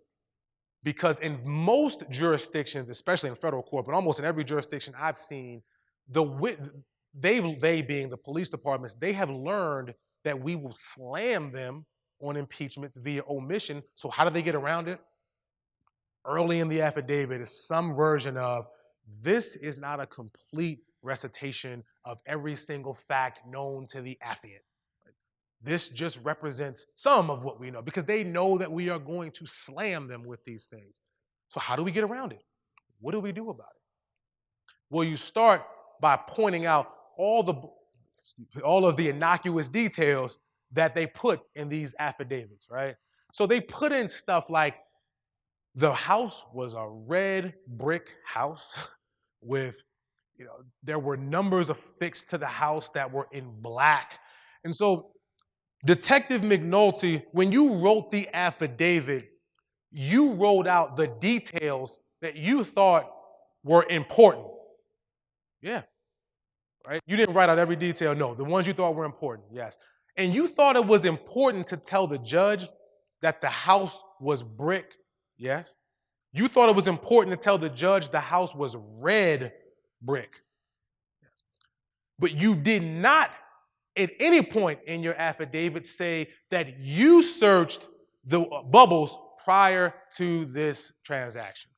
because in most jurisdictions, especially in federal court, but almost in every jurisdiction I've seen, they being the police departments, they have learned that we will slam them on impeachment via omission. So how do they get around it? Early in the affidavit is some version of, this is not a complete recitation of every single fact known to the affiant. This just represents some of what we know because they know that we are going to slam them with these things. So how do we get around it? What do we do about it? Well, you start by pointing out all of the innocuous details that they put in these affidavits, right? So they put in stuff like the house was a red brick house with, there were numbers affixed to the house that were in black. And so Detective McNulty, when you wrote the affidavit, you wrote out the details that you thought were important. Yeah, right? You didn't write out every detail, no. The ones you thought were important, yes. And you thought it was important to tell the judge that the house was brick, yes. You thought it was important to tell the judge the house was red brick. Yes. But you did not at any point in your affidavit say that you searched the Bubbles prior to this transaction.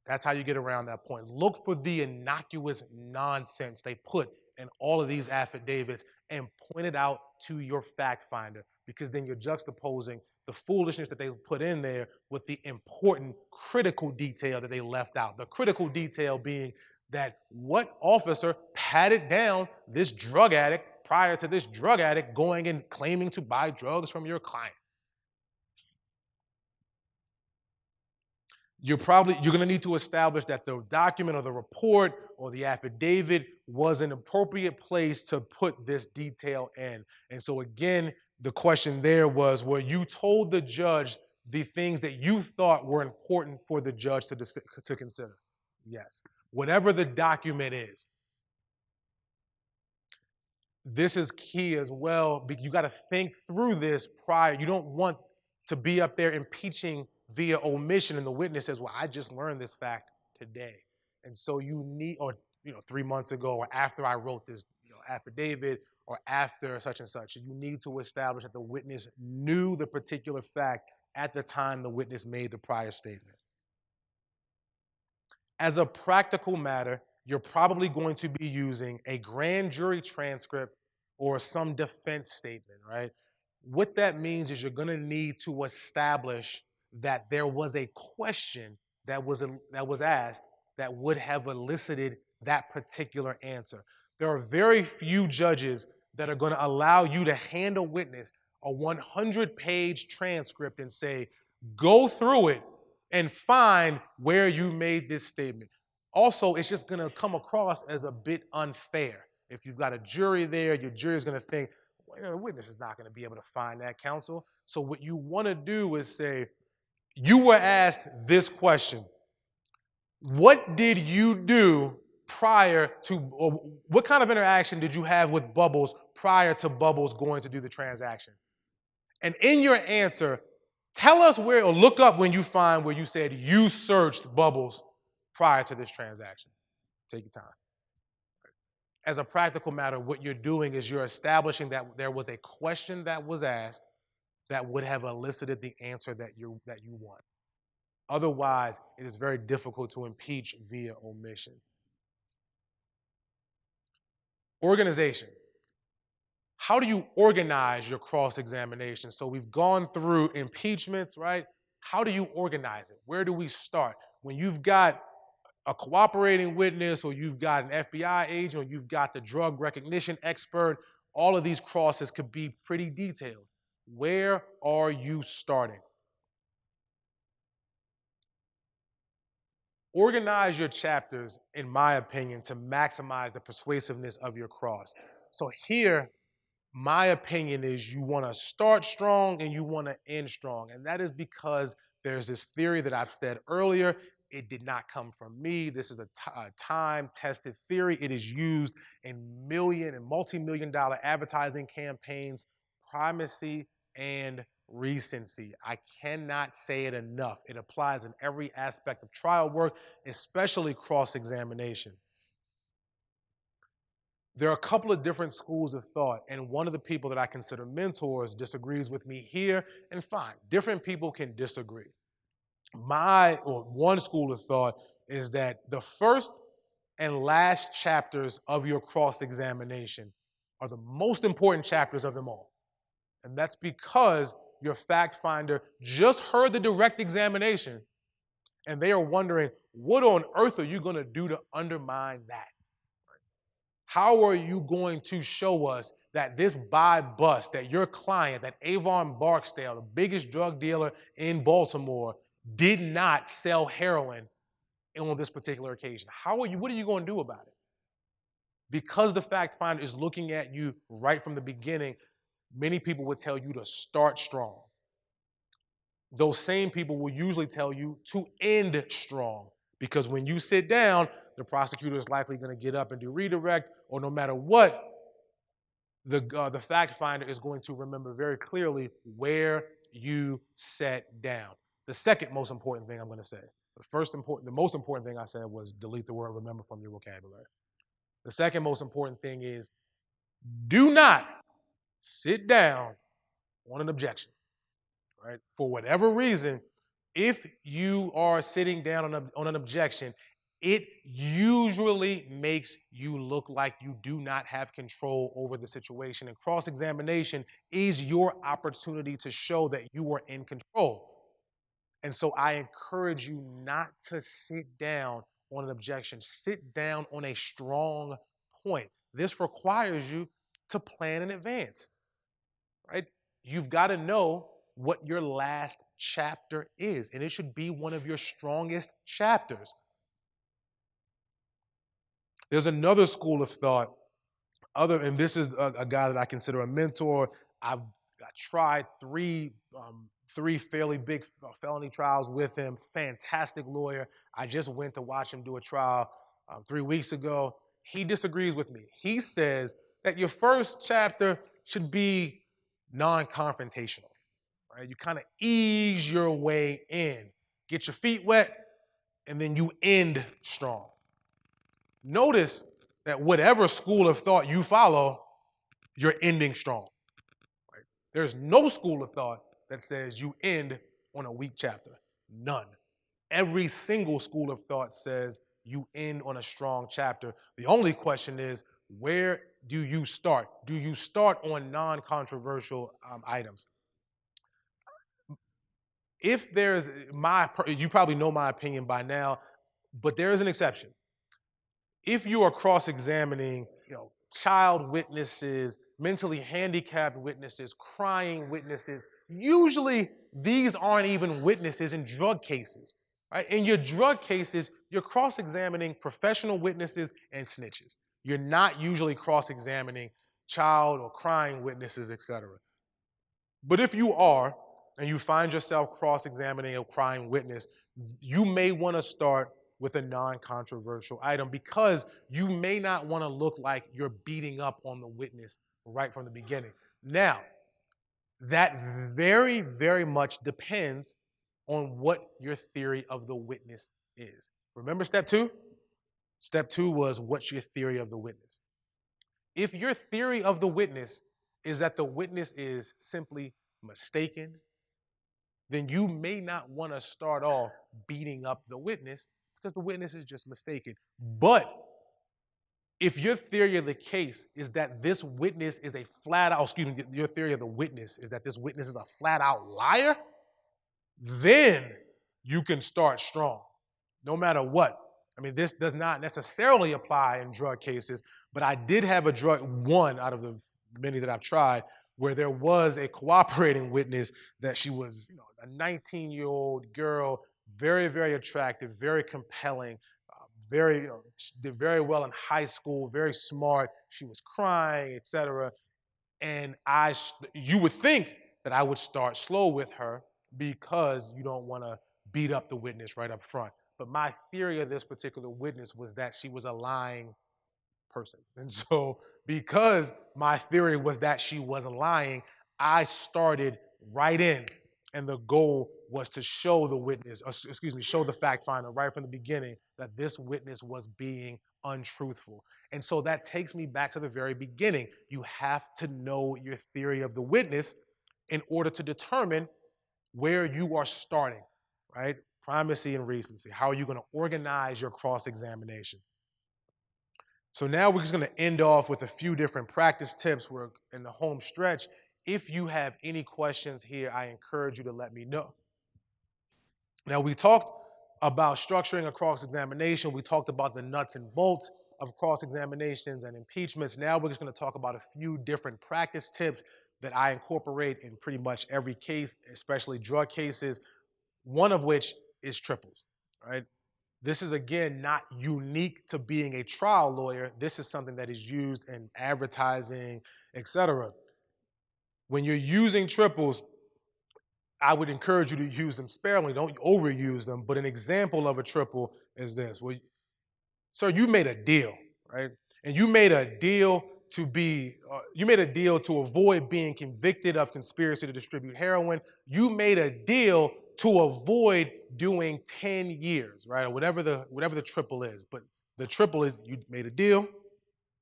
That's how you get around that point. Look for the innocuous nonsense they put in all of these affidavits and point it out to your fact finder, because then you're juxtaposing the foolishness that they put in there with the important critical detail that they left out. The critical detail being that what officer patted down this drug addict prior to this drug addict going and claiming to buy drugs from your client. You're going to need to establish that the document or the report or the affidavit was an appropriate place to put this detail in. And so again, the question there was, were you told the judge the things that you thought were important for the judge to consider? Yes. Whatever the document is. This is key as well. You got to think through this prior. You don't want to be up there impeaching via omission and the witness says, well, I just learned this fact today. And so you need, or 3 months ago, or after I wrote this affidavit, or after such and such. You need to establish that the witness knew the particular fact at the time the witness made the prior statement. As a practical matter, you're probably going to be using a grand jury transcript or some defense statement, right? What that means is you're going to need to establish that there was a question that was asked that would have elicited that particular answer. There are very few judges that are going to allow you to hand a witness a 100-page transcript and say, go through it and find where you made this statement. Also, it's just going to come across as a bit unfair. If you've got a jury there, your jury is going to think, well, the witness is not going to be able to find that, counsel. So what you want to do is say, you were asked this question. What did you do prior to, or what kind of interaction did you have with Bubbles prior to Bubbles going to do the transaction? And in your answer, tell us where, or look up when you find where you said you searched Bubbles prior to this transaction. Take your time. As a practical matter, what you're doing is you're establishing that there was a question that was asked that would have elicited the answer that you want. Otherwise, it is very difficult to impeach via omission. Organization. How do you organize your cross-examination? So we've gone through impeachments, right? How do you organize it? Where do we start? When you've got a cooperating witness, or you've got an FBI agent, or you've got the drug recognition expert, all of these crosses could be pretty detailed. Where are you starting? Organize your chapters, in my opinion, to maximize the persuasiveness of your cross. So here, my opinion is you want to start strong and you want to end strong. And that is because there's this theory that I've said earlier. It did not come from me. This is a time-tested theory. It is used in million and multi-million dollar advertising campaigns, primacy and recency. I cannot say it enough. It applies in every aspect of trial work, especially cross-examination. There are a couple of different schools of thought, and one of the people that I consider mentors disagrees with me here, and fine, different people can disagree. One school of thought is that the first and last chapters of your cross-examination are the most important chapters of them all. And that's because your fact finder just heard the direct examination, and they are wondering, what on earth are you going to do to undermine that? How are you going to show us that this buy bust, that your client, that Avon Barksdale, the biggest drug dealer in Baltimore, did not sell heroin on this particular occasion? What are you going to do about it? Because the fact finder is looking at you right from the beginning, many people would tell you to start strong. Those same people will usually tell you to end strong, because when you sit down, the prosecutor is likely going to get up and do redirect, or no matter what, the fact finder is going to remember very clearly where you sat down. The second most important thing I'm going to say, the most important thing I said was delete the word remember from your vocabulary. The second most important thing is do not sit down on an objection, right? For whatever reason, if you are sitting down on an objection, it usually makes you look like you do not have control over the situation. And cross-examination is your opportunity to show that you are in control. And so I encourage you not to sit down on an objection. Sit down on a strong point. This requires you to plan in advance, right? You've got to know what your last chapter is, and it should be one of your strongest chapters. There's another school of thought, and this is a guy that I consider a mentor. I tried three fairly big felony trials with him. Fantastic lawyer. I just went to watch him do a trial 3 weeks ago. He disagrees with me. He says that your first chapter should be non-confrontational, right? You kind of ease your way in, get your feet wet, and then you end strong. Notice that whatever school of thought you follow, you're ending strong. Right? There's no school of thought that says you end on a weak chapter. None. Every single school of thought says you end on a strong chapter. The only question is, where do you start? Do you start on non-controversial items? If there's you probably know my opinion by now, but there is an exception. If you are cross-examining, child witnesses, mentally handicapped witnesses, crying witnesses, usually these aren't even witnesses in drug cases, right? In your drug cases, you're cross-examining professional witnesses and snitches. You're not usually cross-examining child or crying witnesses, etc. But if you are, and you find yourself cross-examining a crying witness, you may want to start with a non-controversial item, because you may not want to look like you're beating up on the witness right from the beginning. Now, that very, very much depends on what your theory of the witness is. Remember step 2? Step 2 was, what's your theory of the witness? If your theory of the witness is that the witness is simply mistaken, then you may not want to start off beating up the witness, because the witness is just mistaken. But if your theory of the case is that this witness is a your theory of the witness is that this witness is a flat-out liar, then you can start strong, no matter what. I mean, this does not necessarily apply in drug cases, but I did have one out of the many that I've tried, where there was a cooperating witness that she was, a 19-year-old girl, very, very attractive, very compelling, very, she did very well in high school, very smart. She was crying, etc. And you would think that I would start slow with her because you don't want to beat up the witness right up front. But my theory of this particular witness was that she was a lying person. And so, because my theory was that she was lying, I started right in. And the goal was to show the witness, show the fact finder right from the beginning that this witness was being untruthful. And so that takes me back to the very beginning. You have to know your theory of the witness in order to determine where you are starting, right? Primacy and recency. How are you going to organize your cross-examination? So now we're just going to end off with a few different practice tips. We're in the home stretch. If you have any questions here, I encourage you to let me know. Now, we talked about structuring a cross-examination. We talked about the nuts and bolts of cross-examinations and impeachments. Now we're just going to talk about a few different practice tips that I incorporate in pretty much every case, especially drug cases, one of which is triples, right? This is, again, not unique to being a trial lawyer. This is something that is used in advertising, etc. When you're using triples, I would encourage you to use them sparingly. Don't overuse them. But an example of a triple is this. Well, sir, you made a deal, right? And you made a deal to avoid being convicted of conspiracy to distribute heroin. You made a deal to avoid doing 10 years, right? Or whatever the triple is. But the triple is you made a deal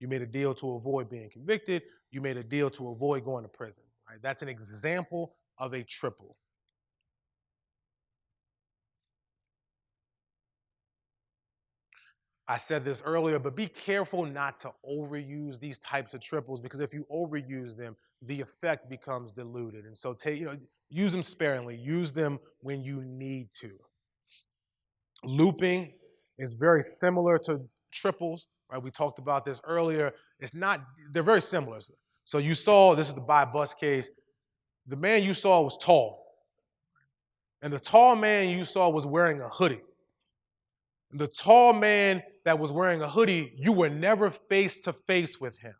to avoid being convicted, you made a deal to avoid going to prison, right? That's an example of a triple. I said this earlier, but be careful not to overuse these types of triples, because if you overuse them, the effect becomes diluted. And so use them sparingly. Use them when you need to. Looping is very similar to triples, right? We talked about this earlier. They're very similar. So you saw, this is the buy bus case. The man you saw was tall. And the tall man you saw was wearing a hoodie. The tall man that was wearing a hoodie, you were never face to face with him,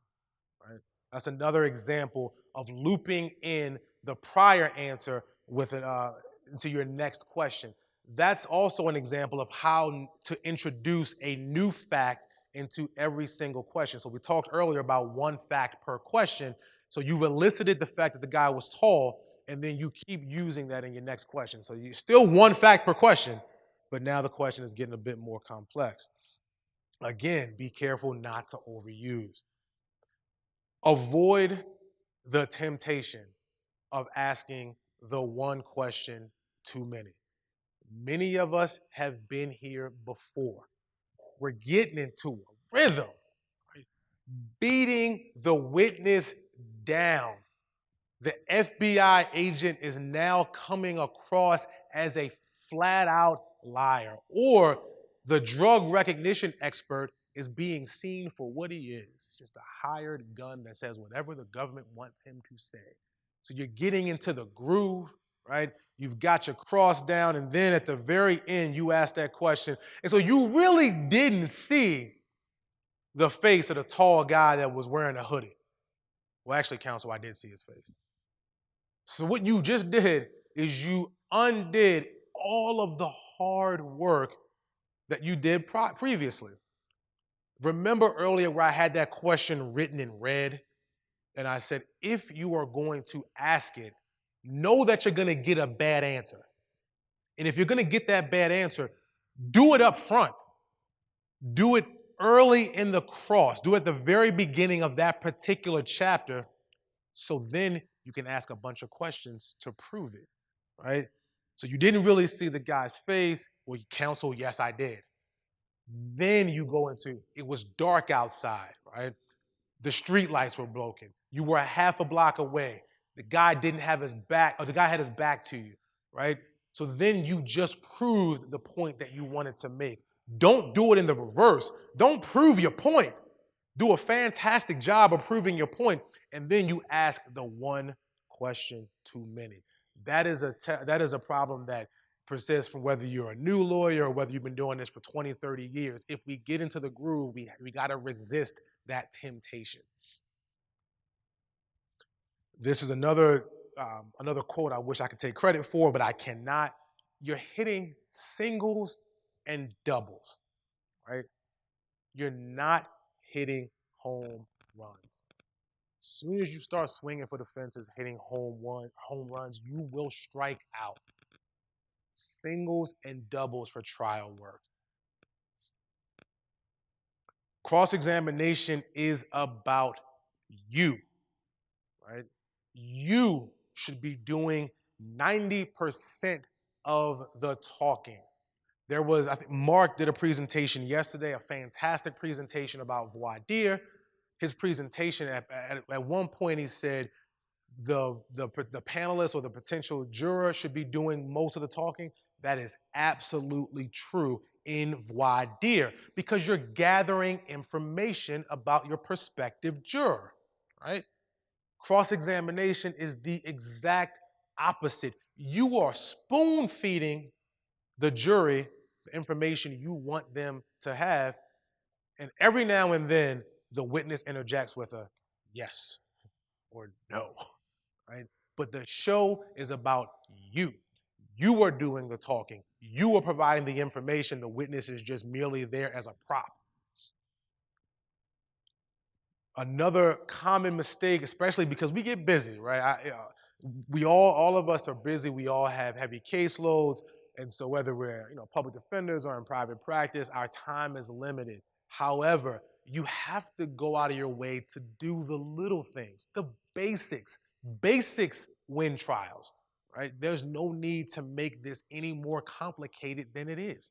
right? That's another example of looping in the prior answer into your next question. That's also an example of how to introduce a new fact into every single question. So we talked earlier about one fact per question. So you've elicited the fact that the guy was tall, and then you keep using that in your next question. So you still one fact per question, but now the question is getting a bit more complex. Again, be careful not to overuse. Avoid the temptation of asking the one question too many. Many of us have been here before. We're getting into a rhythm, right? Beating the witness down. The FBI agent is now coming across as a flat-out liar, or the drug recognition expert is being seen for what he is, just a hired gun that says whatever the government wants him to say. So you're getting into the groove, right? You've got your cross down, and then at the very end, you ask that question. And so you really didn't see the face of the tall guy that was wearing a hoodie. Well, actually, counsel, I did see his face. So what you just did is you undid all of the hard work that you did previously. Remember earlier where I had that question written in red? And I said, if you are going to ask it, know that you're going to get a bad answer. And if you're going to get that bad answer, do it up front. Do it early in the cross. Do it at the very beginning of that particular chapter, so then you can ask a bunch of questions to prove it, right? So you didn't really see the guy's face. Well, counsel, yes, I did. Then you go into, it was dark outside, right? The street lights were broken. You were a half a block away. The guy didn't have his back, or the guy had his back to you, right? So then you just proved the point that you wanted to make. Don't do it in the reverse. Don't prove your point. Do a fantastic job of proving your point, and then you ask the one question too many. That is a problem that persists from whether you're a new lawyer or whether you've been doing this for 20, 30 years. If we get into the groove, we got to resist that temptation. This is another quote I wish I could take credit for, but I cannot. You're hitting singles and doubles, right? You're not hitting home runs. As soon as you start swinging for the fences, hitting home runs, you will strike out. Singles and doubles for trial work. Cross-examination is about you, right? You should be doing 90% of the talking. I think Mark did a presentation yesterday, a fantastic presentation about voir dire. His presentation, at one point he said the panelist or the potential juror should be doing most of the talking. That is absolutely true in voir dire because you're gathering information about your prospective juror, right? Cross-examination is the exact opposite. You are spoon-feeding the jury the information you want them to have, and every now and then the witness interjects with a yes or no, right? But the show is about you. You are doing the talking. You are providing the information. The witness is just merely there as a prop. Another common mistake, especially because we get busy, right? All of us are busy. We all have heavy caseloads. And so whether we're public defenders or in private practice, our time is limited. However, you have to go out of your way to do the little things, the basics. Basics win trials, right? There's no need to make this any more complicated than it is.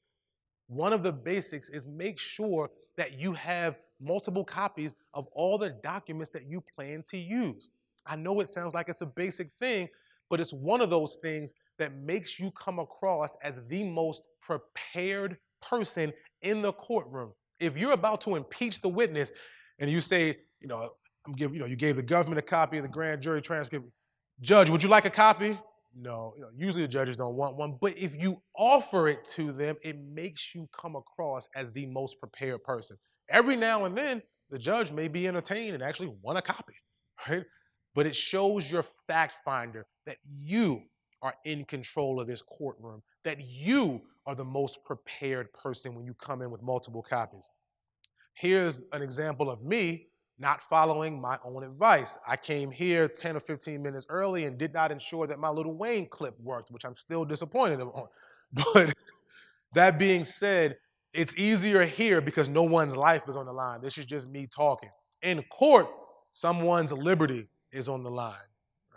One of the basics is make sure that you have multiple copies of all the documents that you plan to use. I know it sounds like it's a basic thing, but it's one of those things that makes you come across as the most prepared person in the courtroom. If you're about to impeach the witness and you say, you gave the government a copy of the grand jury transcript, Judge, would you like a copy? No, usually the judges don't want one, but if you offer it to them, it makes you come across as the most prepared person. Every now and then, the judge may be entertained and actually want a copy, right? But it shows your fact finder that you are in control of this courtroom, that you are the most prepared person when you come in with multiple copies. Here's an example of me not following my own advice. I came here 10 or 15 minutes early and did not ensure that my Lil Wayne clip worked, which I'm still disappointed on. But that being said, it's easier here because no one's life is on the line. This is just me talking. In court, someone's liberty is on the line,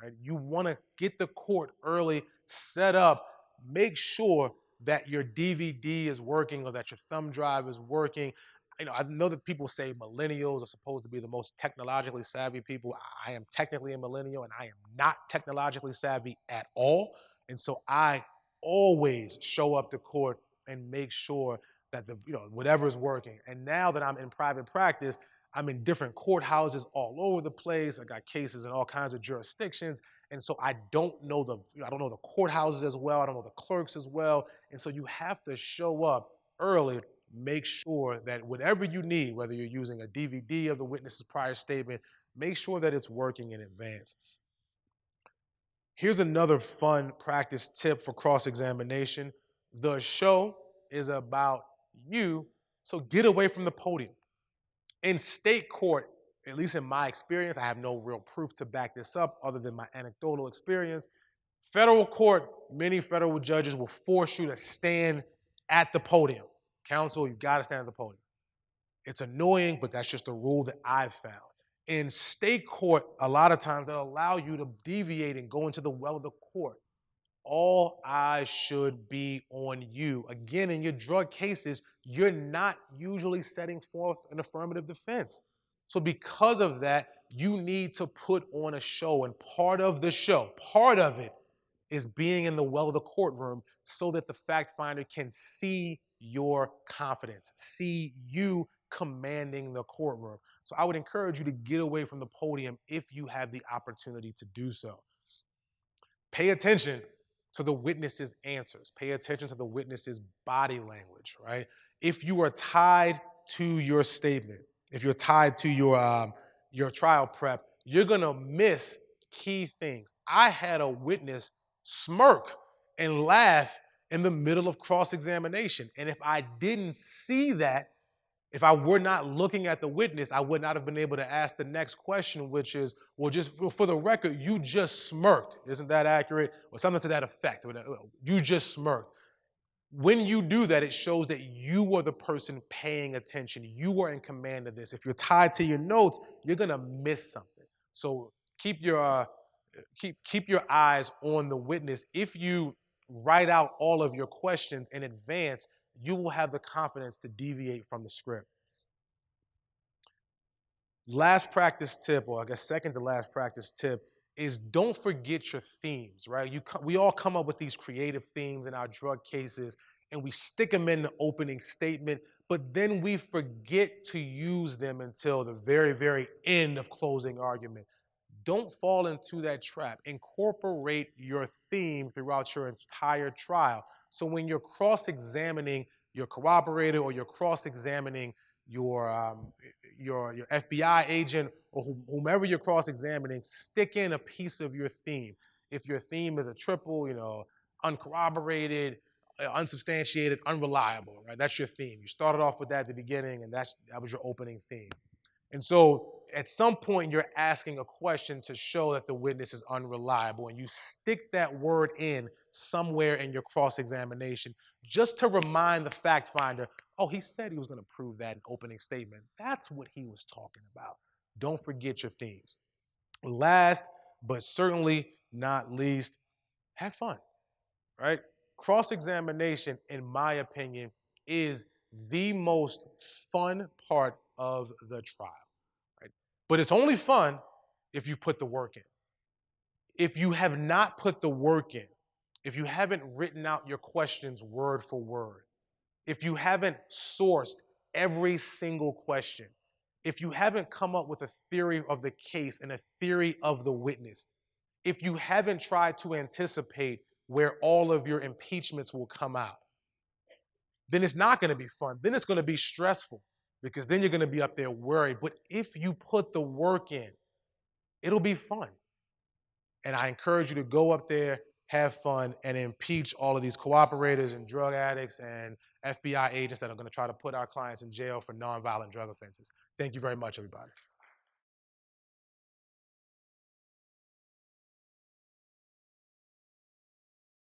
right? You want to get the court early, set up, make sure that your DVD is working or that your thumb drive is working. I know that people say millennials are supposed to be the most technologically savvy people. I am technically a millennial, and I am not technologically savvy at all. And so I always show up to court and make sure that whatever is working. And now that I'm in private practice, I'm in different courthouses all over the place. I got cases in all kinds of jurisdictions. And so I don't know the courthouses as well. I don't know the clerks as well. And so you have to show up early. Make sure that whatever you need, whether you're using a DVD of the witness's prior statement, make sure that it's working in advance. Here's another fun practice tip for cross-examination. The show is about you, so get away from the podium. In state court, at least in my experience, I have no real proof to back this up other than my anecdotal experience. Federal court, many federal judges will force you to stand at the podium. Counsel, you've got to stand at the podium. It's annoying, but that's just a rule that I've found. In state court, a lot of times they'll allow you to deviate and go into the well of the court. All eyes should be on you. Again, in your drug cases, you're not usually setting forth an affirmative defense. So because of that, you need to put on a show. And part of the show, part of it, is being in the well of the courtroom so that the fact finder can see your confidence, see you commanding the courtroom. So I would encourage you to get away from the podium if you have the opportunity to do so. Pay attention to the witness's answers. Pay attention to the witness's body language, right? If you are tied to your statement, if you're tied to your trial prep, you're gonna miss key things. I had a witness smirk and laugh in the middle of cross-examination. And if I didn't see that, if I were not looking at the witness, I would not have been able to ask the next question, which is, well, just for the record, you just smirked. Isn't that accurate? Or something to that effect. You just smirked. When you do that, it shows that you are the person paying attention. You are in command of this. If you're tied to your notes, you're gonna miss something. So keep your eyes on the witness. If you write out all of your questions in advance, you will have the confidence to deviate from the script. Last practice tip, or I guess second to last practice tip, is don't forget your themes, right? We all come up with these creative themes in our drug cases, and we stick them in the opening statement, but then we forget to use them until the very, very end of closing argument. Don't fall into that trap. Incorporate your theme throughout your entire trial. So when you're cross-examining your corroborator or you're cross-examining your FBI agent or whomever you're cross-examining, stick in a piece of your theme. If your theme is a triple, uncorroborated, unsubstantiated, unreliable, right? That's your theme. You started off with that at the beginning, and that was your opening theme. And so at some point, you're asking a question to show that the witness is unreliable, and you stick that word in somewhere in your cross-examination just to remind the fact finder, oh, he said he was going to prove that in opening statement. That's what he was talking about. Don't forget your themes. Last, but certainly not least, have fun, right? Cross-examination, in my opinion, is the most fun part of the trial, right? But it's only fun if you put the work in. If you have not put the work in, if you haven't written out your questions word for word, if you haven't sourced every single question, if you haven't come up with a theory of the case and a theory of the witness, if you haven't tried to anticipate where all of your impeachments will come out, then it's not going to be fun. Then it's going to be stressful because then you're going to be up there worried. But if you put the work in, it'll be fun. And I encourage you to go up there, have fun, and impeach all of these cooperators and drug addicts and FBI agents that are going to try to put our clients in jail for nonviolent drug offenses. Thank you very much, everybody.